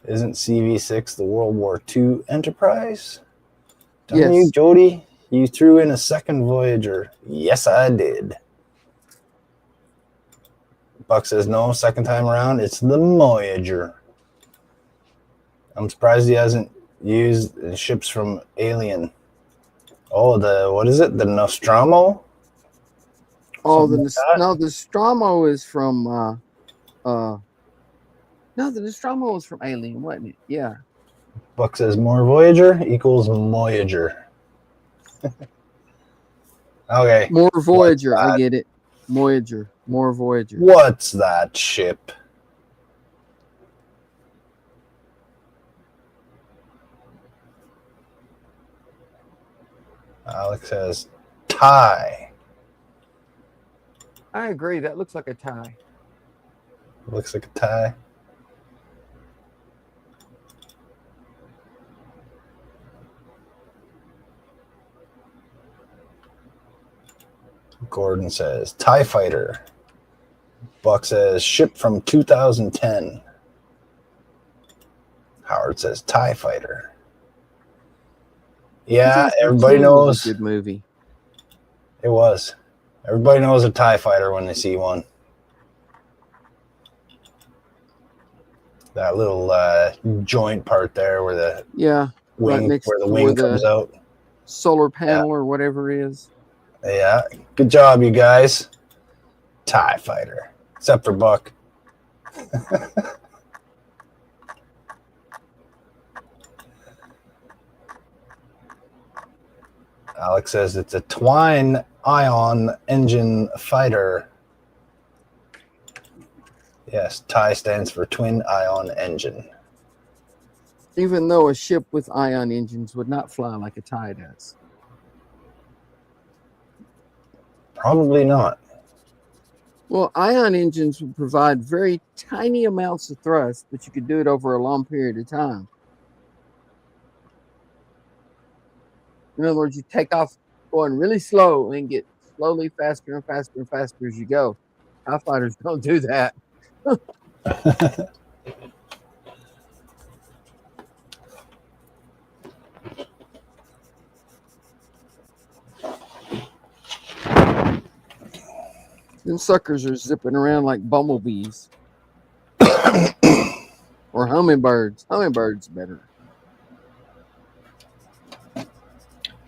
S2: Isn't CV6 the World War II Enterprise? Don't
S1: Yes.
S2: you, Jody? You threw in a second Voyager. Yes, I did. Buck says no, second time around, it's the Voyager. I'm surprised he hasn't used ships from Alien. Oh, what is it? The Nostromo?
S1: Oh, the
S2: like
S1: Nostromo is from no, the Nostromo was from Alien, wasn't it? Yeah.
S2: Buck says more Voyager equals Voyager. Okay.
S1: More Voyager, I get it. Voyager. More Voyager.
S2: What's that ship? Alex says tie.
S1: I agree. That looks like a tie.
S2: Looks like a tie. Gordon says TIE Fighter. Buck says ship from 2010. Howard says TIE Fighter. Yeah, everybody knows.
S1: Was a good movie.
S2: It was. Everybody knows a TIE Fighter when they see one. That little joint part there where the wing,
S1: right next
S2: where the
S1: to
S2: wing comes out.
S1: Solar panel or whatever it is.
S2: Yeah, good job, you guys. TIE Fighter, except for Buck. Alex says it's a twin ion engine fighter. Yes, TIE stands for twin ion engine.
S1: Even though a ship with ion engines would not fly like a TIE does.
S2: Probably not.
S1: Well, ion engines would provide very tiny amounts of thrust, but you could do it over a long period of time. In other words, you take off going really slow and get slowly faster and faster and faster as you go. TIE fighters don't do that. Them suckers are zipping around like bumblebees. Or hummingbirds. Hummingbirds better.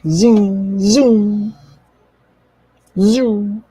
S2: Zoom, zoom, zoom.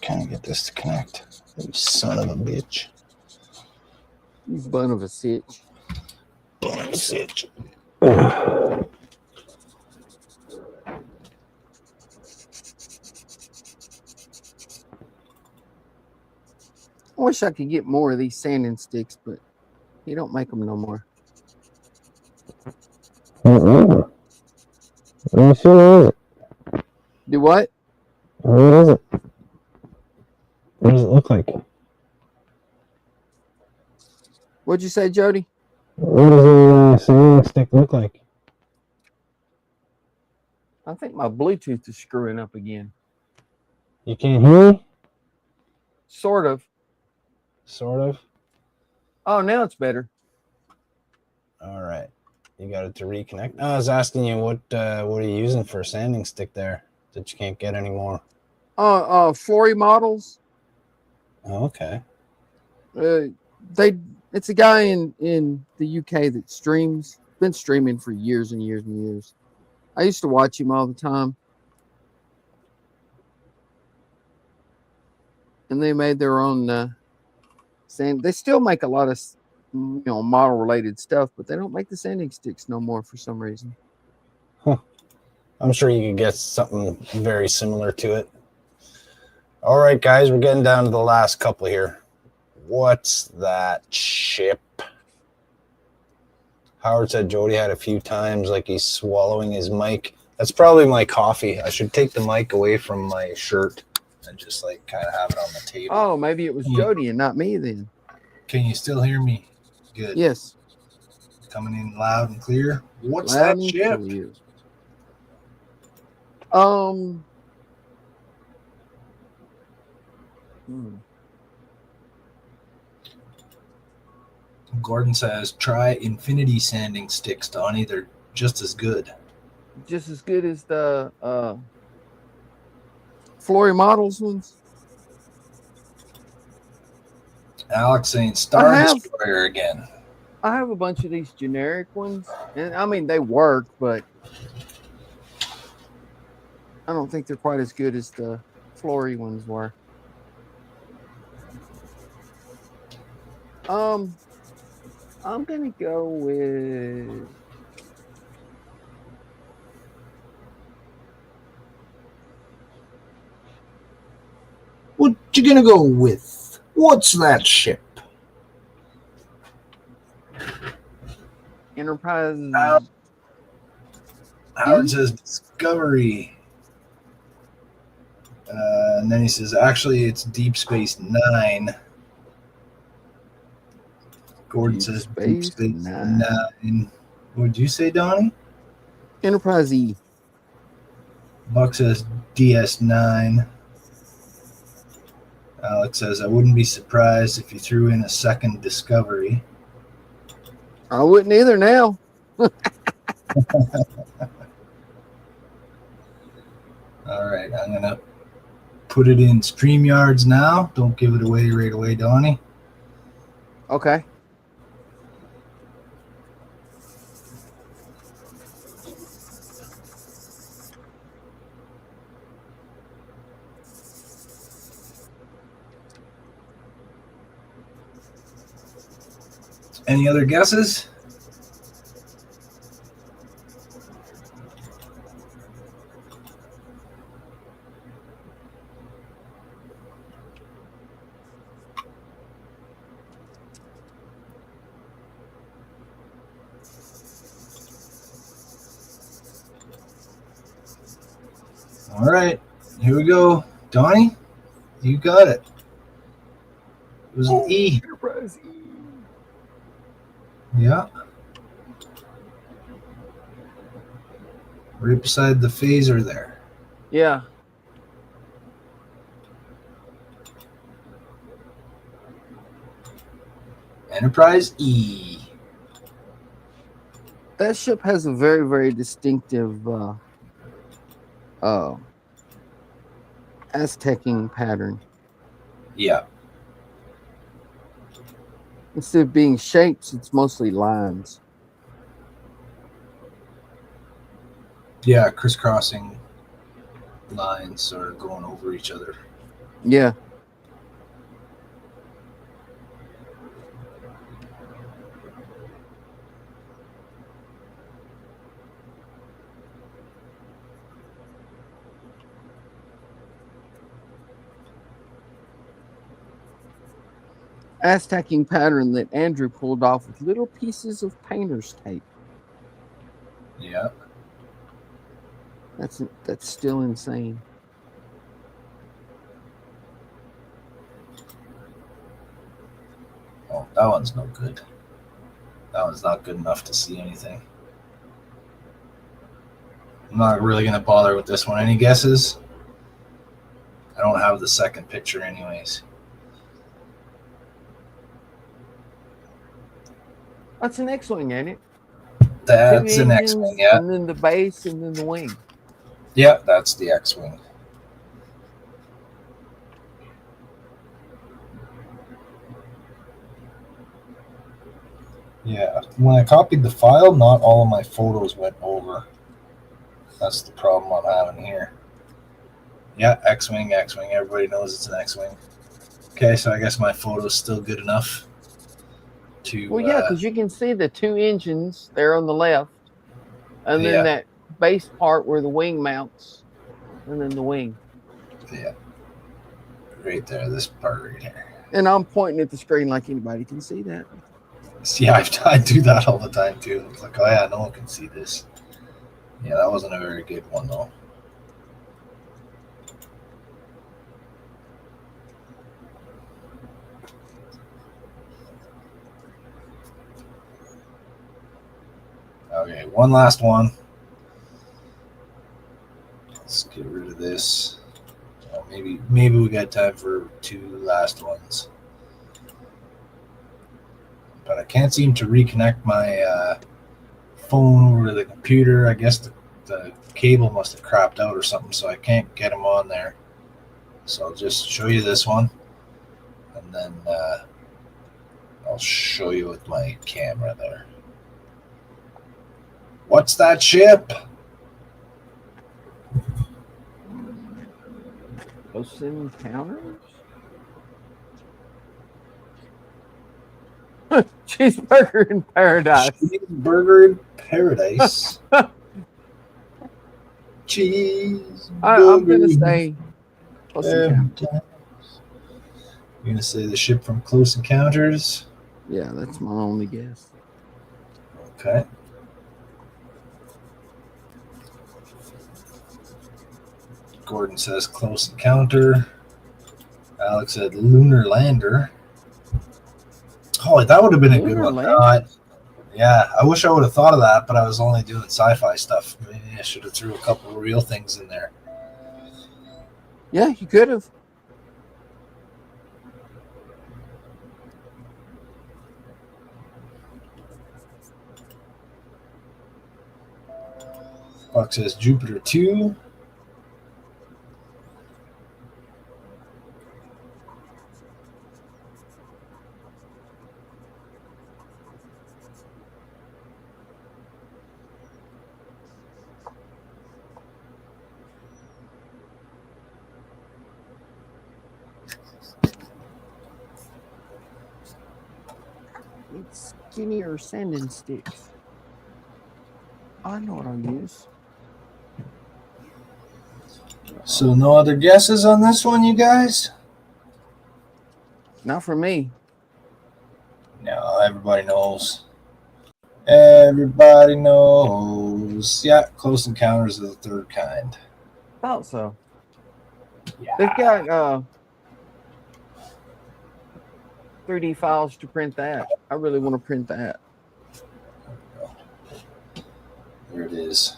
S2: kind of get this to connect. You son of a bitch.
S1: You bun of a sitch.
S2: Bun of a sitch.
S1: I wish I could get more of these sanding sticks, but you don't make them no more.
S2: What is it?
S1: Do what?
S2: What is it? What does it look like?
S1: What'd you say, Jody?
S2: What does a sanding stick look like?
S1: I think my Bluetooth is screwing up again.
S2: You can't hear me?
S1: Sort of.
S2: Sort of.
S1: Oh, now it's better.
S2: All right. You got it to reconnect. I was asking you what are you using for a sanding stick there that you can't get anymore?
S1: Flory models.
S2: Oh, okay.
S1: It's a guy in the UK that streams. Been streaming for years and years and years. I used to watch him all the time. And they made their own sand. They still make a lot of model related stuff, but they don't make the sanding sticks no more for some reason.
S2: Huh. I'm sure you could get something very similar to it. All right, guys, we're getting down to the last couple here. What's that ship? Howard said Jody had a few times like he's swallowing his mic. That's probably my coffee. I should take the mic away from my shirt and just like kind of have it on the table.
S1: Oh, maybe it was Jody and not me then.
S2: Can you still hear me? Good.
S1: Yes.
S2: Coming in loud and clear. What's
S1: Loud
S2: that
S1: and
S2: ship?
S1: clear.
S2: Gordon says, try infinity sanding sticks, Donnie. They're just as good.
S1: Just as good as the Flory models ones.
S2: Alex saying Star Destroyer again.
S1: I have a bunch of these generic ones, and I mean they work, but I don't think they're quite as good as the Flory ones were. I'm gonna go with
S2: What you gonna go with? What's that ship?
S1: Enterprise.
S2: Howard says Discovery. And then he says, actually, it's Deep Space Nine. Gordon says Deep Space Nine. What did you say, Donnie?
S1: Enterprise E.
S2: Buck says DS9. Alex says, I wouldn't be surprised if you threw in a second Discovery.
S1: I wouldn't either now.
S2: All right, I'm going to put it in StreamYards now. Don't give it away right away, Donnie.
S1: Okay.
S2: Any other guesses? All right, here we go. Donnie, you got it. It was an E.
S1: Enterprise E.
S2: Yeah. Right beside the phaser there.
S1: Yeah.
S2: Enterprise E.
S1: That ship has a very, very distinctive Aztecing pattern.
S2: Yeah.
S1: Instead of being shapes, it's mostly lines.
S2: Yeah, crisscrossing lines or going over each other.
S1: Yeah. Aztecing pattern that Andrew pulled off with little pieces of painter's tape.
S2: Yeah.
S1: That's still insane.
S2: Oh, that one's no good. That one's not good enough to see anything. I'm not really going to bother with this one. Any guesses? I don't have the second picture anyways.
S1: That's an X-wing, ain't it?
S2: That's
S1: Two
S2: an
S1: engines,
S2: X-Wing, yeah.
S1: and then the base, and then the wing.
S2: Yeah, that's the X-Wing. Yeah, when I copied the file, not all of my photos went over. That's the problem I'm having here. Yeah, X-Wing, X-Wing. Everybody knows it's an X-Wing. Okay, so I guess my photo's still good enough to...
S1: Well, yeah, because you can see the two engines there on the left, and then that base part where the wing mounts, and then the wing.
S2: Yeah. Right there, this part right here.
S1: And I'm pointing at the screen like anybody can see that.
S2: Yeah, I do that all the time too. It's like, oh yeah, no one can see this. Yeah, that wasn't a very good one though. Okay, one last one. Let's get rid of this. Oh, maybe we got time for two last ones. But I can't seem to reconnect my phone over to the computer. I guess the cable must have crapped out or something, so I can't get them on there. So I'll just show you this one, and then I'll show you with my camera there. What's that ship?
S1: Close Encounters? Cheeseburger in Paradise.
S2: Cheeseburger in Paradise. Cheeseburger.
S1: I'm going to say Close Encounters.
S2: You're going to say the ship from Close Encounters?
S1: Yeah, that's my only guess.
S2: Okay. Gordon says Close Encounter. Alex said Lunar Lander. Oh, that would have been a good one. Yeah, I wish I would have thought of that, but I was only doing sci-fi stuff. Maybe I should have threw a couple of real things in there.
S1: Yeah, you could have.
S2: Buck says Jupiter 2.
S1: It's skinnier sanding sticks. I know what I'll use.
S2: So no other guesses on this one, you guys?
S1: Not for me.
S2: No, everybody knows. Everybody knows. Yeah, Close Encounters of the Third Kind.
S1: Thought so.
S2: Yeah.
S1: They've got 3D files to print that. I really want to print that.
S2: There it is.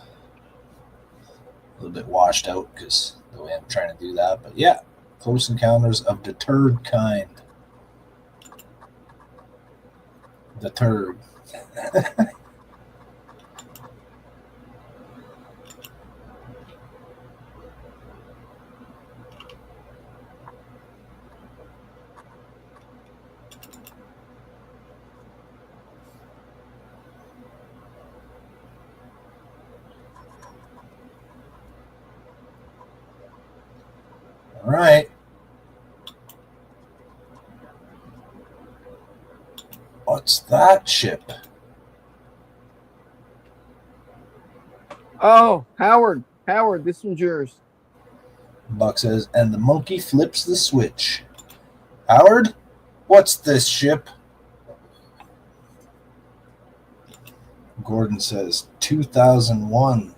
S2: A little bit washed out because the way I'm trying to do that. But yeah, Close Encounters of the Third Kind. The Turd. All right. What's that ship?
S1: Oh, Howard, this one's yours.
S2: Buck says, and the monkey flips the switch. Howard, what's this ship? Gordon says 2001.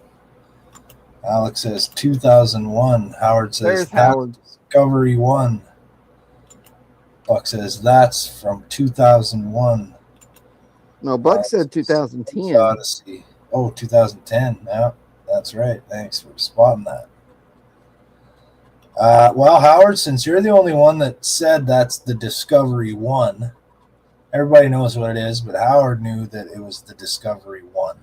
S2: Alex says 2001. Howard says
S1: There's Howard.
S2: Discovery 1. Buck says that's from 2001.
S1: No, Buck said 2010.
S2: Odyssey. Oh, 2010. Yeah, that's right. Thanks for spotting that. Well, Howard, since you're the only one that said that's the Discovery 1, everybody knows what it is, but Howard knew that it was the Discovery 1.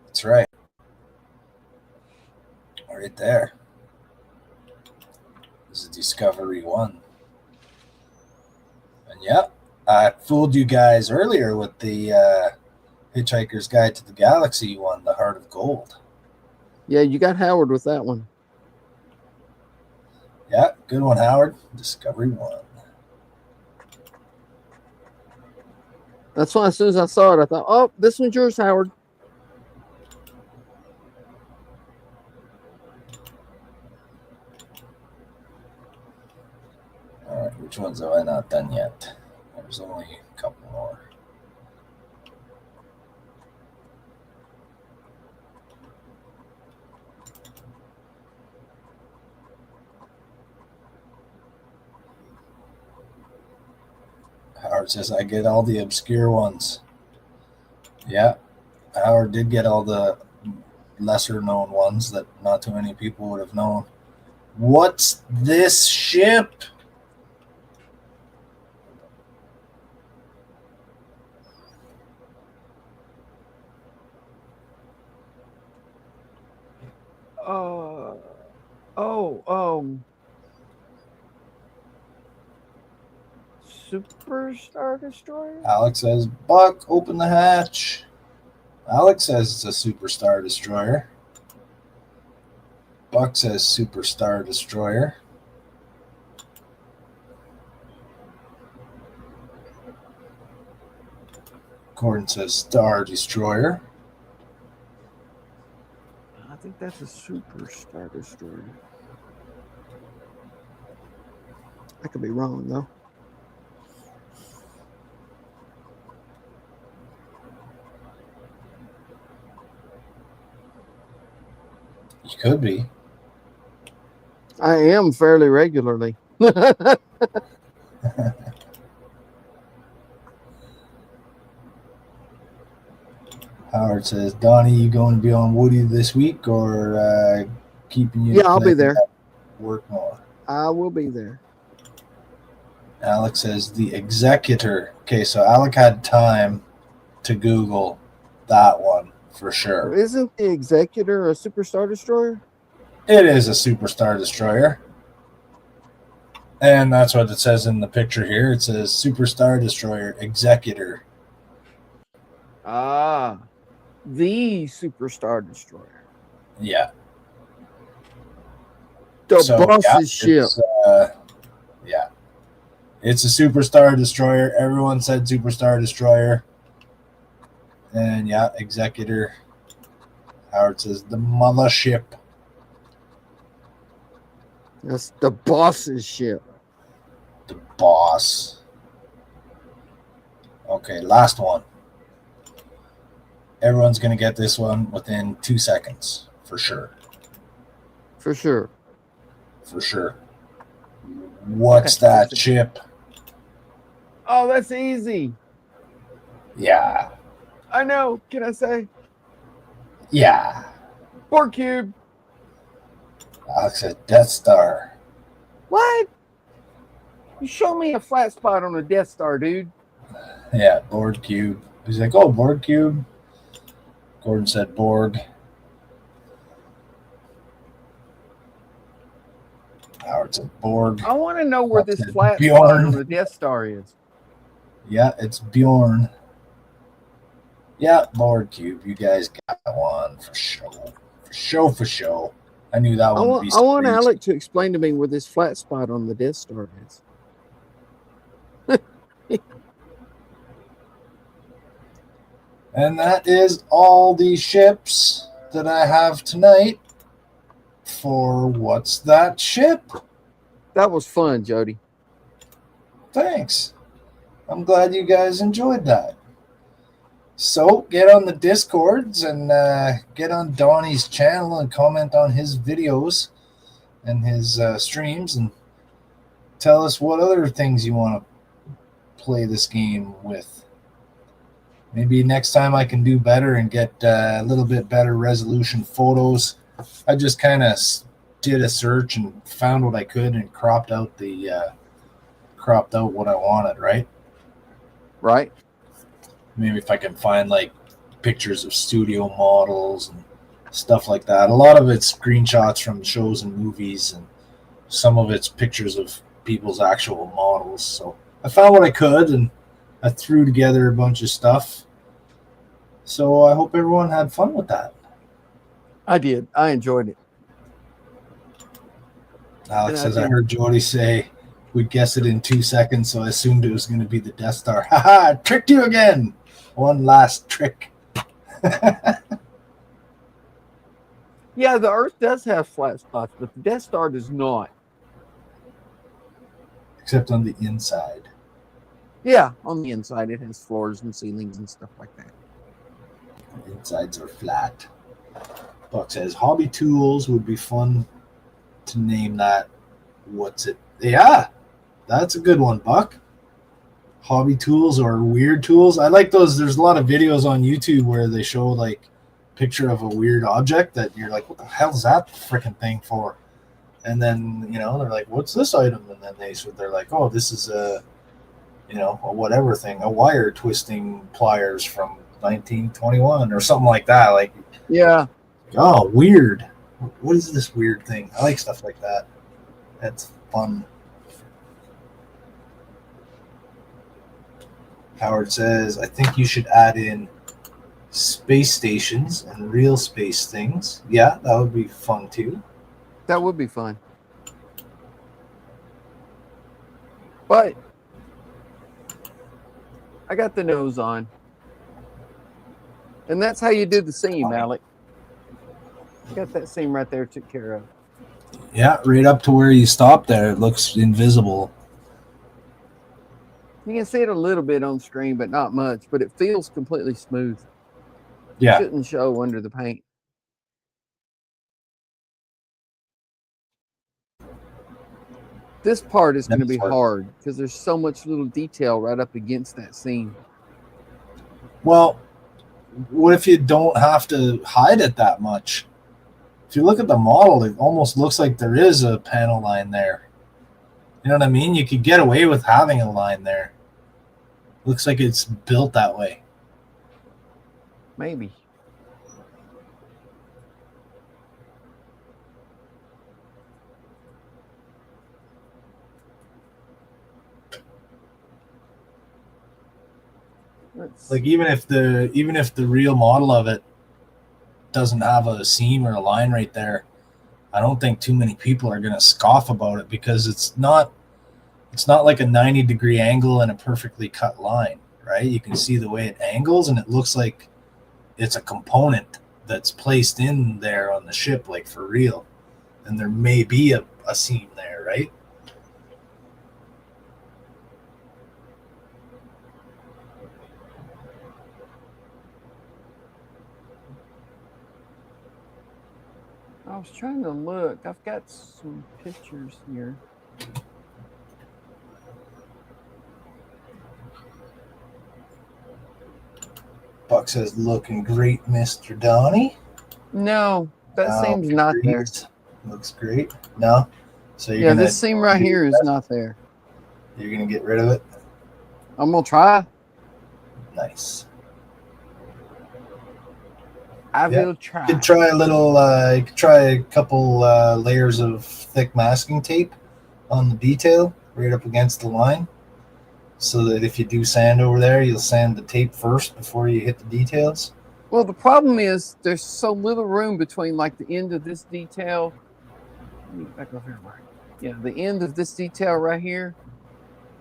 S2: That's right. Right there. This is Discovery 1. And yeah, I fooled you guys earlier with the Hitchhiker's Guide to the Galaxy one, The Heart of Gold.
S1: Yeah, you got Howard with that one.
S2: Yeah, good one, Howard. Discovery 1.
S1: That's why as soon as I saw it, I thought, oh, this one's yours, Howard.
S2: All right, which ones have I not done yet? There's only a couple more. Howard says, I get all the obscure ones. Yeah, Howard did get all the lesser known ones that not too many people would have known. What's this ship?
S1: Super Star Destroyer?
S2: Alex says, Buck, open the hatch. Alex says it's a Super Star Destroyer. Buck says Super Star Destroyer. Gordon says Star Destroyer.
S1: I think that's a Super Star Destroyer. I could be wrong, though.
S2: You could be.
S1: I am fairly regularly.
S2: Howard says, Donnie, you going to be on Woody this week or keeping you?
S1: Yeah, I'll be there.
S2: Work more.
S1: I will be there.
S2: Alex says, the Executor. Okay, so Alec had time to Google that one for sure.
S1: Isn't the Executor a Super Star Destroyer?
S2: It is a Super Star Destroyer. And that's what it says in the picture here. It says Super Star Destroyer Executor.
S1: Ah, the Super Star Destroyer.
S2: Yeah.
S1: The boss's ship.
S2: Yeah. It's a Super Star Destroyer. Everyone said Super Star Destroyer. And yeah, Executor. Howard says the mothership.
S1: That's the boss's ship.
S2: The boss. Okay, last one. Everyone's going to get this one within 2 seconds, for sure.
S1: For sure.
S2: For sure. What's that ship?
S1: Oh, that's easy.
S2: Yeah.
S1: I know. Can I say?
S2: Yeah.
S1: Borg Cube.
S2: Alex said Death Star.
S1: What? You show me a flat spot on a Death Star, dude.
S2: Yeah, Borg Cube. He's like, oh, Borg Cube. Gordon said Borg. Howard said Borg.
S1: I want to know where this flat
S2: Bjorn.
S1: spot on the Death Star is.
S2: Yeah, it's Bjorn. Yeah, Borg Cube. You guys got one for show. For show. I knew that one would be.
S1: I want Alec to explain to me where this flat spot on the Death Star is.
S2: And that is all the ships that I have tonight for What's That Ship?
S1: That was fun, Jody.
S2: Thanks. I'm glad you guys enjoyed that. So get on the Discords and get on Donnie's channel and comment on his videos and his streams and tell us what other things you want to play this game with. Maybe next time I can do better and get a little bit better resolution photos. I just kind of did a search and found what I could and cropped out what I wanted, right?
S1: Right.
S2: Maybe if I can find like pictures of studio models and stuff like that. A lot of it's screenshots from shows and movies, and some of it's pictures of people's actual models. So I found what I could, and I threw together a bunch of stuff. So I hope everyone had fun with that.
S1: I did. I enjoyed it.
S2: Alex says, I heard Jody say we'd guess it in 2 seconds, so I assumed it was going to be the Death Star. Haha, tricked you again. One last trick.
S1: Yeah, the Earth does have flat spots, but the Death Star does not.
S2: Except on the inside.
S1: Yeah, on the inside it has floors and ceilings and stuff like that.
S2: The insides are flat. Buck says, hobby tools would be fun to name that. What's it? Yeah, that's a good one, Buck. Hobby tools or weird tools. I like those. There's a lot of videos on YouTube where they show like picture of a weird object that you're like, what the hell is that freaking thing for? And then, you know, they're like, what's this item? And then they're like, oh, this is a whatever thing, a wire twisting pliers from 1921 or something like that. Like,
S1: yeah.
S2: Oh, weird. What is this weird thing? I like stuff like that. That's fun. Howard says, I think you should add in space stations and real space things. Yeah, that would be fun too.
S1: That would be fun. But I got the nose on. And that's how you do the seam, Alec. Got that seam right there took care of.
S2: Yeah, right up to where you stop there. It looks invisible.
S1: You can see it a little bit on screen, but not much. But it feels completely smooth.
S2: Yeah.
S1: It shouldn't show under the paint. This part is going to be hard because there's so much little detail right up against that seam.
S2: Well, what if you don't have to hide it that much? If you look at the model, it almost looks like there is a panel line there. You know what I mean? You could get away with having a line there. Looks like it's built that way.
S1: Maybe.
S2: Like even if the real model of it doesn't have a seam or a line right there, I don't think too many people are going to scoff about it because it's not like a 90-degree angle and a perfectly cut line, right? You can see the way it angles and it looks like it's a component that's placed in there on the ship, like for real. And there may be a seam there, right?
S1: I was trying to look. I've got some pictures here.
S2: Buck says, looking great, Mr. Donnie.
S1: No, that seam's not there.
S2: Looks great. No? So you're
S1: this seam right here is not there.
S2: You're going to get rid of it?
S1: I'm going to try.
S2: Nice.
S1: I will try.
S2: You could try you could try a couple layers of thick masking tape on the detail right up against the line, so that if you do sand over there, you'll sand the tape first before you hit the details.
S1: Well, the problem is there's so little room between like the end of this detail. Let me back over here. Yeah, the end of this detail right here.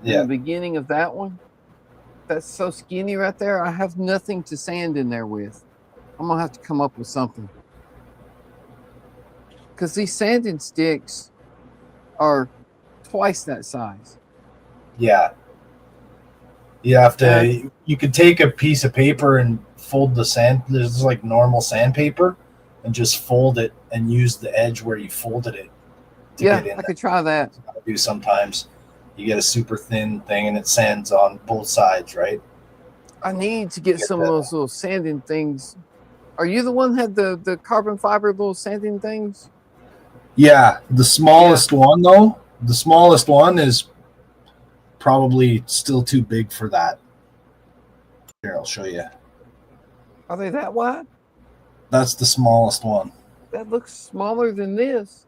S2: Yeah.
S1: And the beginning of that one. that's so skinny right there. I have nothing to sand in there with. I'm gonna have to come up with something. Because these sanding sticks are twice that size.
S2: Yeah. You have
S1: Uh,
S2: to. You could take a piece of paper and fold the sand. There's like normal sandpaper, and just fold it and use the edge where you folded it to
S1: Yeah,
S2: get in
S1: I
S2: there.
S1: could try that.
S2: I do sometimes. You get a super thin thing and it sands on both sides, right?
S1: I need to get
S2: Get
S1: some of those little sanding things. Are you the one that had the carbon fiber little sanding things?
S2: Yeah, the smallest one though. The smallest one is probably still too big for that. Here, I'll show you.
S1: Are they that wide?
S2: That's the smallest one.
S1: That looks smaller than this.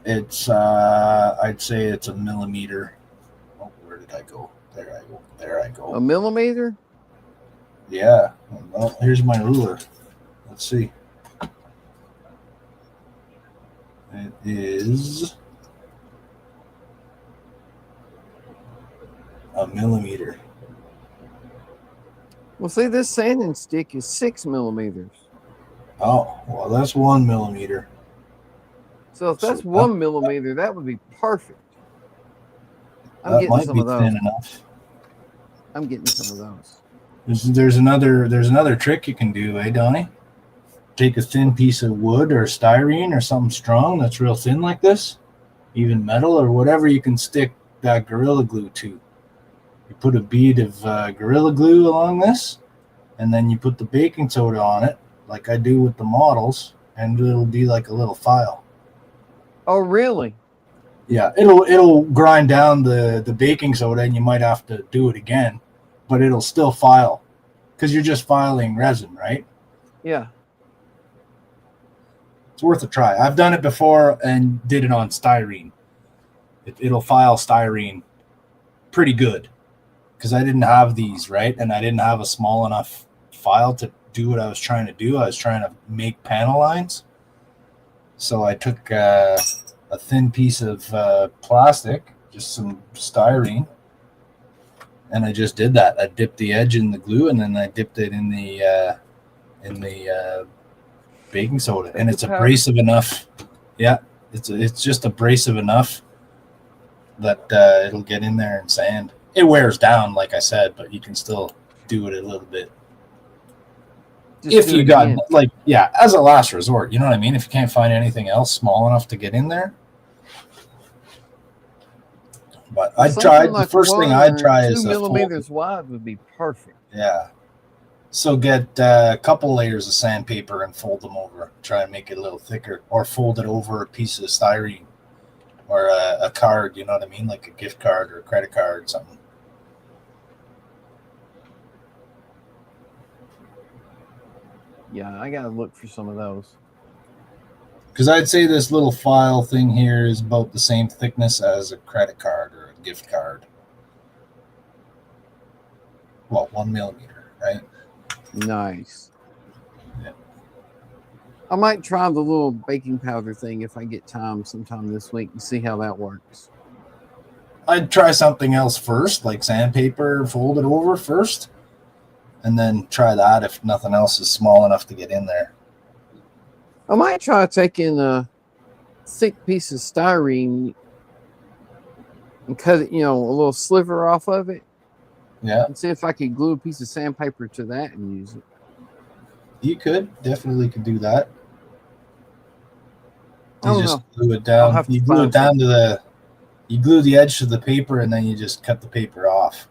S2: It's I'd say it's a millimeter. Oh, where did I go? There I go. There I go.
S1: A millimeter?
S2: Yeah. Well, here's my ruler. Let's see. It is a millimeter.
S1: Well, see, this sanding stick is 6 millimeters.
S2: Oh, well, that's 1 millimeter.
S1: So if that's 1 millimeter, that would be perfect. I'm getting some of those.
S2: Thin enough.
S1: I'm getting some of those.
S2: There's another trick you can do, Donnie? Take a thin piece of wood or styrene or something strong that's real thin like this, even metal or whatever you can stick that Gorilla Glue to. You put a bead of Gorilla Glue along this, and then you put the baking soda on it, like I do with the models, and it'll be like a little file.
S1: Oh, really?
S2: Yeah, it'll grind down the baking soda, and you might have to do it again, but it'll still file because you're just filing resin, right?
S1: Yeah.
S2: It's worth a try. I've done it before and did it on styrene. It'll file styrene pretty good because I didn't have these, right? And I didn't have a small enough file to do what I was trying to do. I was trying to make panel lines. So I took a thin piece of plastic, just some styrene, and I just did that. I dipped the edge in the glue, and then I dipped it in the baking soda, and it's abrasive enough. Yeah, it's just abrasive enough that it'll get in there and sand. It wears down, like I said, but you can still do it a little bit. Just if you got as a last resort, you know what I mean? If you can't find anything else small enough to get in there. But I'd try the first thing I'd try is
S1: 2 millimeters wide would be perfect.
S2: Yeah. So get a couple layers of sandpaper and fold them over. Try and make it a little thicker, or fold it over a piece of styrene or a card. You know what I mean, like a gift card or a credit card or something.
S1: Yeah, I gotta look for some of those.
S2: Because I'd say this little file thing here is about the same thickness as a credit card or a gift card. Well, 1 millimeter, right?
S1: Nice.
S2: Yeah.
S1: I might try the little baking powder thing if I get time sometime this week and see how that works.
S2: I'd try something else first, like sandpaper, fold it over first, and then try that if nothing else is small enough to get in there.
S1: I might try taking a thick piece of styrene and cut it, a little sliver off of it.
S2: Yeah.
S1: And see if I could glue a piece of sandpaper to that and use it.
S2: You definitely could do that.
S1: You
S2: just glue it down. You glue it down you glue the edge to the paper, and then you just cut the paper off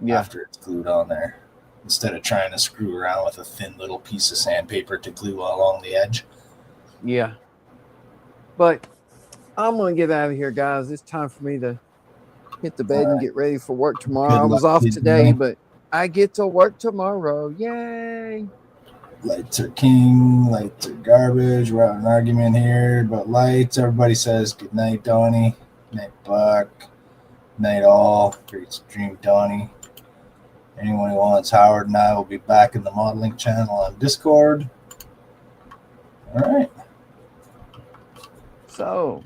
S2: after it's glued on there, instead of trying to screw around with a thin little piece of sandpaper to glue along the edge.
S1: Yeah. But I'm going to get out of here, guys. It's time for me to hit the bed and get ready for work tomorrow. I was off today, but I get to work tomorrow. Yay.
S2: Lights are king. Lights are garbage. We're having an argument here about lights. Everybody says good night, Donnie. Night, Buck. Night, all. Great stream, Donnie. Anyone who wants, Howard and I will be back in the modeling channel on Discord. All right.
S1: So,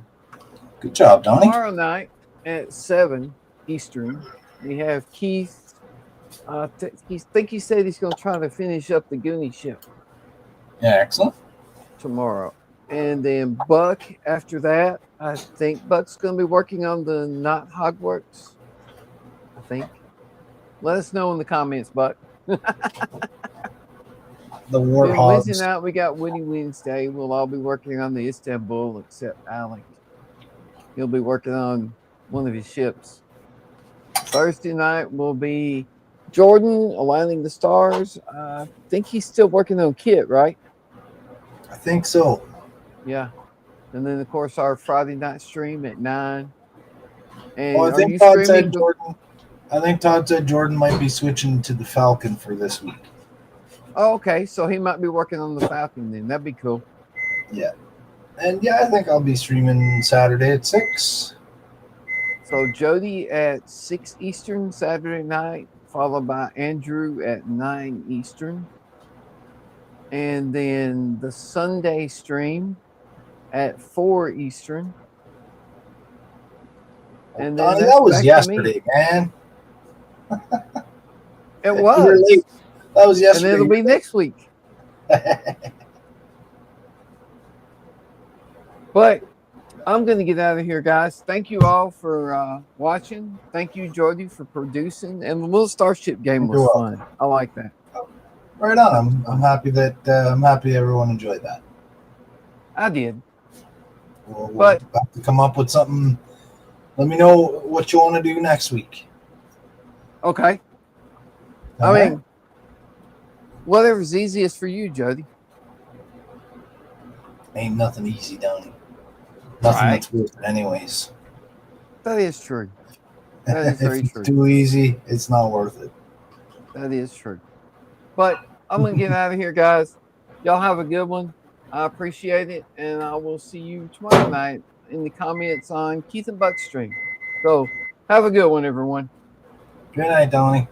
S2: good job, Donnie.
S1: Tomorrow night at 7 Eastern, we have Keith think he said he's going to try to finish up the Goonie ship
S2: Yeah, excellent.
S1: tomorrow. And then Buck, after that, I think Buck's going to be working on the Not Hogwarts. I think. Let us know in the comments, Buck.
S2: The
S1: Then Wednesday
S2: Warthogs.
S1: night, we got Woody Wednesday. We'll all be working on the Istanbul, except Alec. He'll be working on one of his ships. Thursday night will be Jordan aligning the stars. I think he's still working on Kit, right?
S2: I think so.
S1: Yeah. And then, of course, our Friday night stream at 9. And
S2: Well, I
S1: are
S2: think
S1: you
S2: Todd
S1: streaming?
S2: said Jordan. I think Todd said Jordan might be switching to the Falcon for this week.
S1: Oh, okay. So he might be working on the Falcon then. That'd be cool.
S2: Yeah. And yeah, I think I'll be streaming Saturday at 6.
S1: So Jody at 6 Eastern Saturday night, followed by Andrew at 9 Eastern. And then the Sunday stream at 4 Eastern. And then
S2: Donnie,
S1: that's
S2: that was
S1: back to
S2: yesterday,
S1: me.
S2: man.
S1: It
S2: You're
S1: was.
S2: late. That was
S1: And
S2: yesterday.
S1: it'll be next week. But I'm going to get out of here, guys. Thank you all for watching. Thank you, Jody, for producing. And the little Starship game was
S2: You're
S1: fun. I like that.
S2: Right on. I'm happy that everyone enjoyed that.
S1: I did.
S2: We'll
S1: But
S2: have to come up with something. Let me know what you want to do next week.
S1: okay.
S2: All
S1: I
S2: right?
S1: mean, whatever's easiest for you, Jody.
S2: Ain't nothing easy, Donnie. Nothing
S1: Right.
S2: that's worth it anyways.
S1: That is true. That is very
S2: if it's
S1: true.
S2: too easy, it's not worth it.
S1: That is true. But I'm going to get out of here, guys. Y'all have a good one. I appreciate it. And I will see you tomorrow night in the comments on Keith and Buck's stream. So have a good one, everyone.
S2: Good night, Donnie.